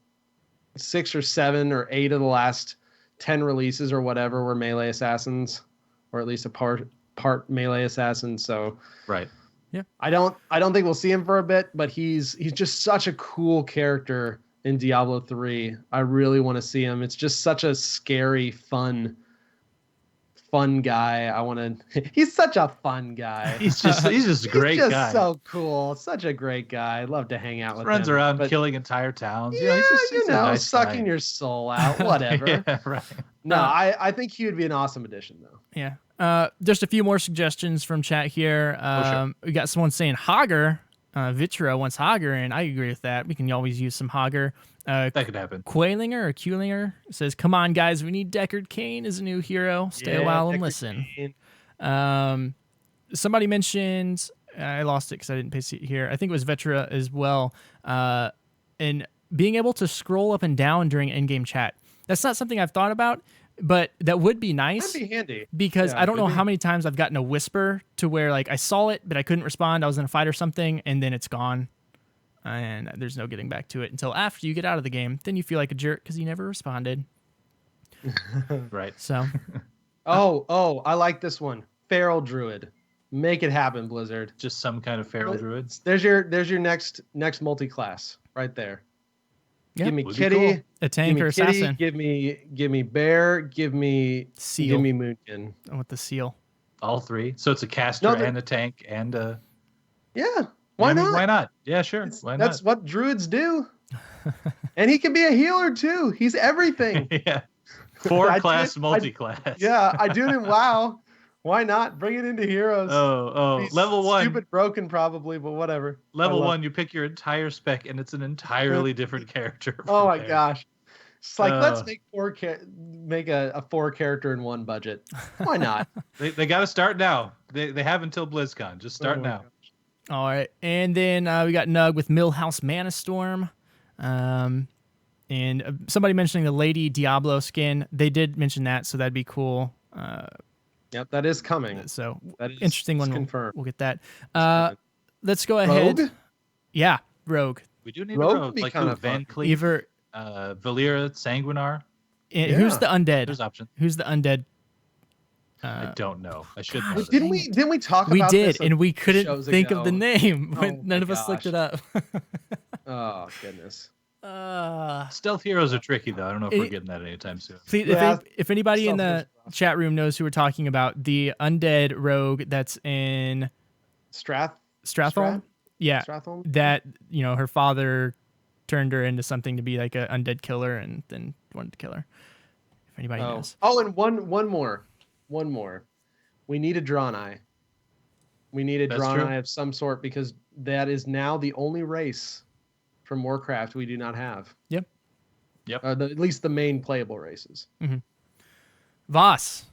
6 or 7 or 8 of the last 10 releases or whatever were melee assassins, or at least a part melee assassin. So right. Yeah. I don't think we'll see him for a bit, but he's just such a cool character in Diablo 3. I really want to see him. It's just such a scary, fun guy. He's such a fun guy. He's just a great guy. He's just so cool. Such a great guy. I'd love to hang out with him. Runs around killing entire towns. Yeah, he's nice sucking guy. your soul out. Whatever. Yeah, right. No, I think he would be an awesome addition, though. Yeah. Just a few more suggestions from chat here. Sure. We got someone saying Hager. Vitra wants Hager, and I agree with that. We can always use some Hager. That could happen. Quailinger or Kulinger says, "Come on, guys, we need Deckard Cain as a new hero. Stay a while and Deckard listen." Cain. Somebody mentioned, I lost it because I didn't paste it here. I think it was Vetra as well. And being able to scroll up and down during in-game chat. That's not something I've thought about, but that would be nice. That'd be handy. Because Yeah, I don't know could be. how many times I've gotten a whisper to where like I saw it, but I couldn't respond. I was in a fight or something, and then it's gone. And there's no getting back to it until after you get out of the game. Then you feel like a jerk because you never responded. Right. So, Oh, I like this one. Feral Druid. Make it happen, Blizzard. Just some kind of feral druid. There's your next multi-class right there. yeah, Give me would be Kitty. cool. a Give tank me or Kitty. assassin Give me Bear. Give me seal Moonkin. with the seal. All three. So it's a caster No, and a tank and a. Yeah. Why I mean, not? Why not? Yeah, sure. Why not? That's what druids do. And he can be a healer too. He's everything. Yeah. I 4-class did- multi-class. Yeah, I do it in WoW. Why not? Bring it into Heroes. Oh, He's level 1. Stupid broken probably, but whatever. Level I love 1, you pick your entire spec, and it's an entirely different character. Oh from my there. gosh. It's like let's Uh. make a 4-character in one budget. Why not? They got to start now. They have until BlizzCon. Just start Oh my now. gosh. All right, and then we got Nug with Millhouse Mana Storm, and somebody mentioning the Lady Diablo skin. They did mention that, so that'd be cool. Yep, that is coming. So That is interesting one. confirmed. We'll get that. coming. Let's go ahead. Rogue? Yeah, Rogue. We do need Rogue a would rogue. be Like kinda Van fun. Cleef, Either Valyra, Sanguinar. who's Yeah. the undead? There's options. Who's the undead? I don't know. I should know. gosh, this. Didn't we talk We about did, this and we couldn't shows think of the ago? name. Oh None my of us looked gosh. it up. Oh goodness. Stealth heroes are tricky, though. I don't know if It- we're getting that anytime soon. Please, Yeah, if anybody in Stealth the is rough. chat room knows who we're talking about, the undead rogue that's in Stratholme, Strat? yeah, Stratholme? that her father turned her into something to be like an undead killer, and then wanted to kill her. If anybody knows, And one more. We need a Drawn Eye. We need a That's Drawn true. Eye of some sort because that is now the only race from Warcraft we do not have. Yep. At least the main playable races. Voss.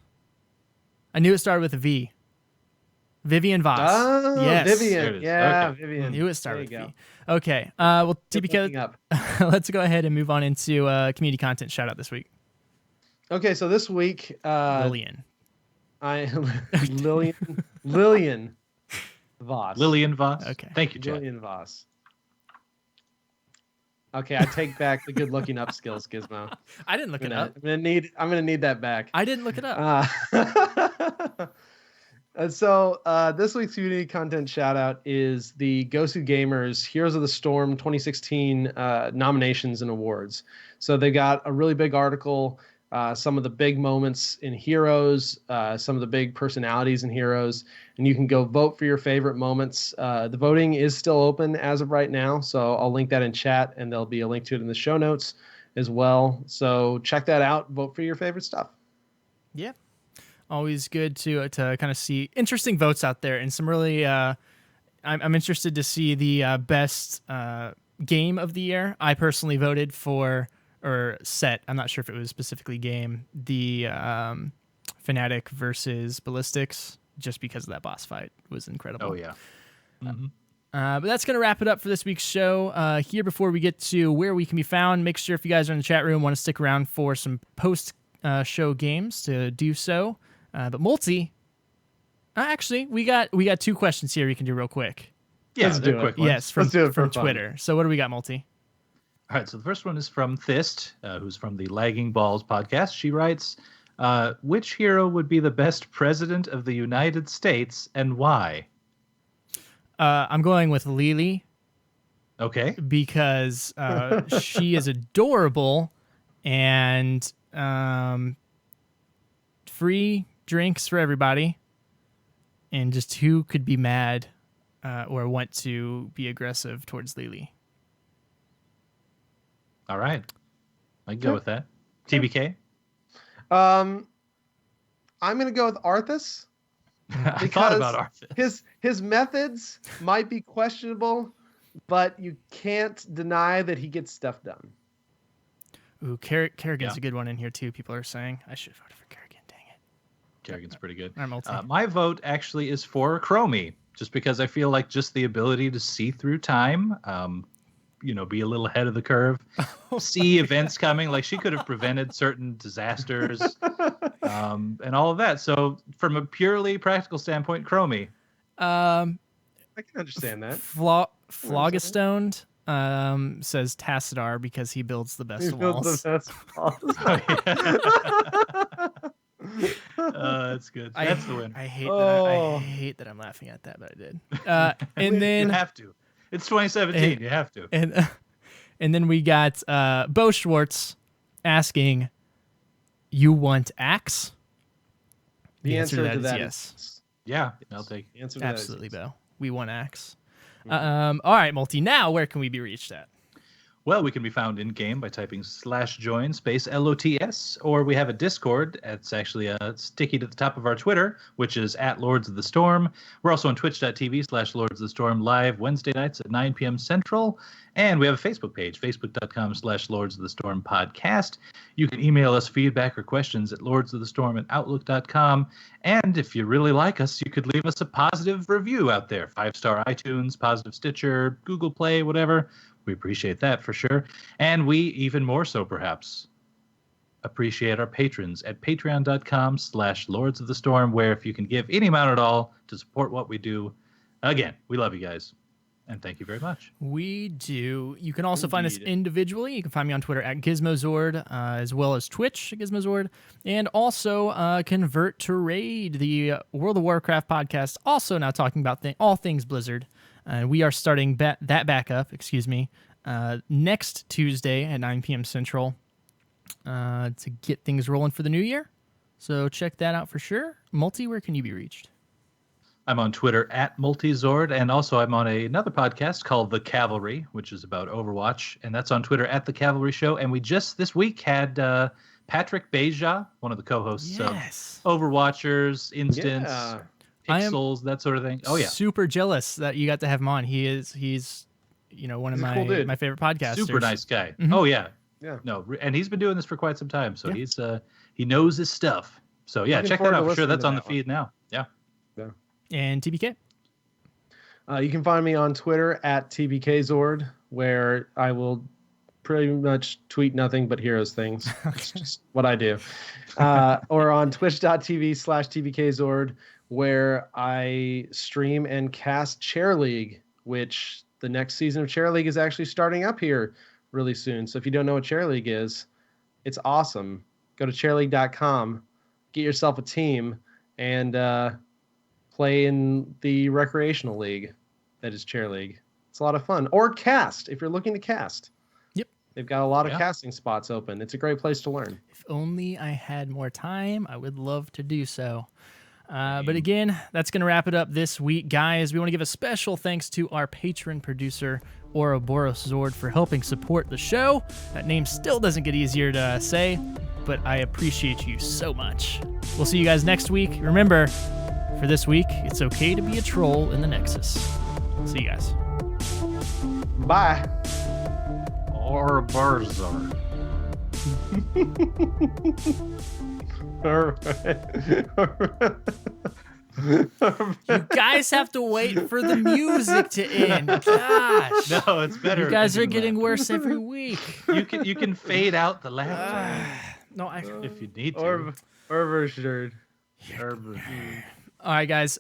I knew it started with a V. Vivian Voss. Oh, yes. There Vivian. it is. Yeah, Okay. Vivian. Knew it started with There you V. Okay. Well, Good TPK, looking up. let's go ahead and move on into community content shout out this week. Okay, so this week, Lillian. Lillian Voss. Lillian Voss. Okay. Thank you, Chad. Lillian Voss. Okay, I take back the good looking up skills, Gizmo. I didn't look it up. I'm gonna need that back. I didn't look it up. And so this week's community content shout out is the Gosu Gamers Heroes of the Storm 2016 nominations and awards. So they got a really big article, some of the big moments in Heroes, some of the big personalities in Heroes, and you can go vote for your favorite moments. The voting is still open as of right now, so I'll link that in chat, and there'll be a link to it in the show notes as well. So check that out. Vote for your favorite stuff. Yeah. Always good to kind of see interesting votes out there, and some really. I'm interested to see the best game of the year. I personally voted for or set. I'm not sure if it was specifically game. The Fnatic versus Ballistics, just because of that boss fight was incredible. Oh, yeah. Mhm. But that's going to wrap it up for this week's show. Here, before we get to where we can be found, make sure if you guys are in the chat room, want to stick around for some post-show games to do so. But Multi, actually, we got 2 questions here we can do real quick. Yeah, Let's they're do it. quick ones. Yes, from Let's do it for fun. Twitter. So what do we got, Multi? All right, so the first one is from Thist, who's from the Lagging Balls podcast. She writes, which hero would be the best president of the United States and why? I'm going with Lily Okay. because she is adorable and free drinks for everybody. And just who could be mad or want to be aggressive towards Lily? All right. I can go with that. TBK? I'm going to go with Arthas. I thought about Arthas. His methods might be questionable, but you can't deny that he gets stuff done. Ooh, Kerrigan's a good one in here too. People are saying I should have voted for Kerrigan. Dang it. Kerrigan's pretty good. All right, My vote actually is for Chromie, just because I feel like just the ability to see through time, be a little ahead of the curve, see events coming. Like she could have prevented certain disasters, and all of that. So from a purely practical standpoint, Chromie. I can understand that. Phlogistoned says Tassadar because he builds the best walls. The best That's good. That's the win. I hate that I'm laughing at that, but I did. And then you have to. It's 2017. You have to. And then we got Bo Schwartz asking, "You want Axe?" The answer to that is yes. Yeah, I'll take the answer to Absolutely, that is yes. Bo. We want Axe. All right, Multi. Now, where can we be reached at? Well, we can be found in-game by typing /join space LOTS, or we have a Discord. It's actually sticky to the top of our Twitter, which is @Lords of the Storm. We're also on twitch.tv/Lords of the Storm live Wednesday nights at 9 p.m. Central. And we have a Facebook page, facebook.com/Lords of the Storm podcast. You can email us feedback or questions at lordsofthestorm@outlook.com. And if you really like us, you could leave us a positive review out there. 5-star iTunes, positive Stitcher, Google Play, whatever. We appreciate that for sure. And we, even more so perhaps, appreciate our patrons at patreon.com/Lords of the Storm, where if you can give any amount at all to support what we do, again, we love you guys. And thank you very much. We do. You can also find us individually. You can find me on Twitter at Gizmozord, as well as Twitch at Gizmozord, and also Convert to Raid, the World of Warcraft podcast, also now talking about all things Blizzard. We are starting that back up, next Tuesday at 9 p.m. Central to get things rolling for the new year. So check that out for sure. Multi, where can you be reached? I'm on Twitter at Multizord, and also I'm on another podcast called The Cavalry, which is about Overwatch, and that's on Twitter at The Cavalry Show. And we just this week had Patrick Beja, one of the co-hosts of Overwatchers, Instance, Pixels, that sort of thing. Oh yeah, super jealous that you got to have him on. He's one of my favorite podcasters. Super nice guy. Mm-hmm. Oh yeah. Yeah. No, and he's been doing this for quite some time, so he's he knows his stuff. So yeah, check that out for sure. That's on the feed now. Yeah. Yeah. And TBK? You can find me on Twitter at TBKZord, where I will pretty much tweet nothing but Heroes things. It's just what I do. Or on twitch.tv/TBKZord, where I stream and cast Chair League, which the next season of Chair League is actually starting up here really soon. So if you don't know what Chair League is, it's awesome. Go to chairleague.com, get yourself a team, and play in the recreational league that is Chair League. It's a lot of fun. Or cast, if you're looking to cast. Yep. They've got a lot of casting spots open. It's a great place to learn. If only I had more time, I would love to do so. But again, that's going to wrap it up this week, guys. We want to give a special thanks to our patron producer, Ouroboros Zord, for helping support the show. That name still doesn't get easier to say, but I appreciate you so much. We'll see you guys next week. Remember, for this week, it's okay to be a troll in the Nexus. See you guys. Bye. Ouroboros. You guys have to wait for the music to end. Gosh. No, it's better. You guys are getting worse every week. You can fade out the laughter. No, if you need to. Ouroboros. All right, guys.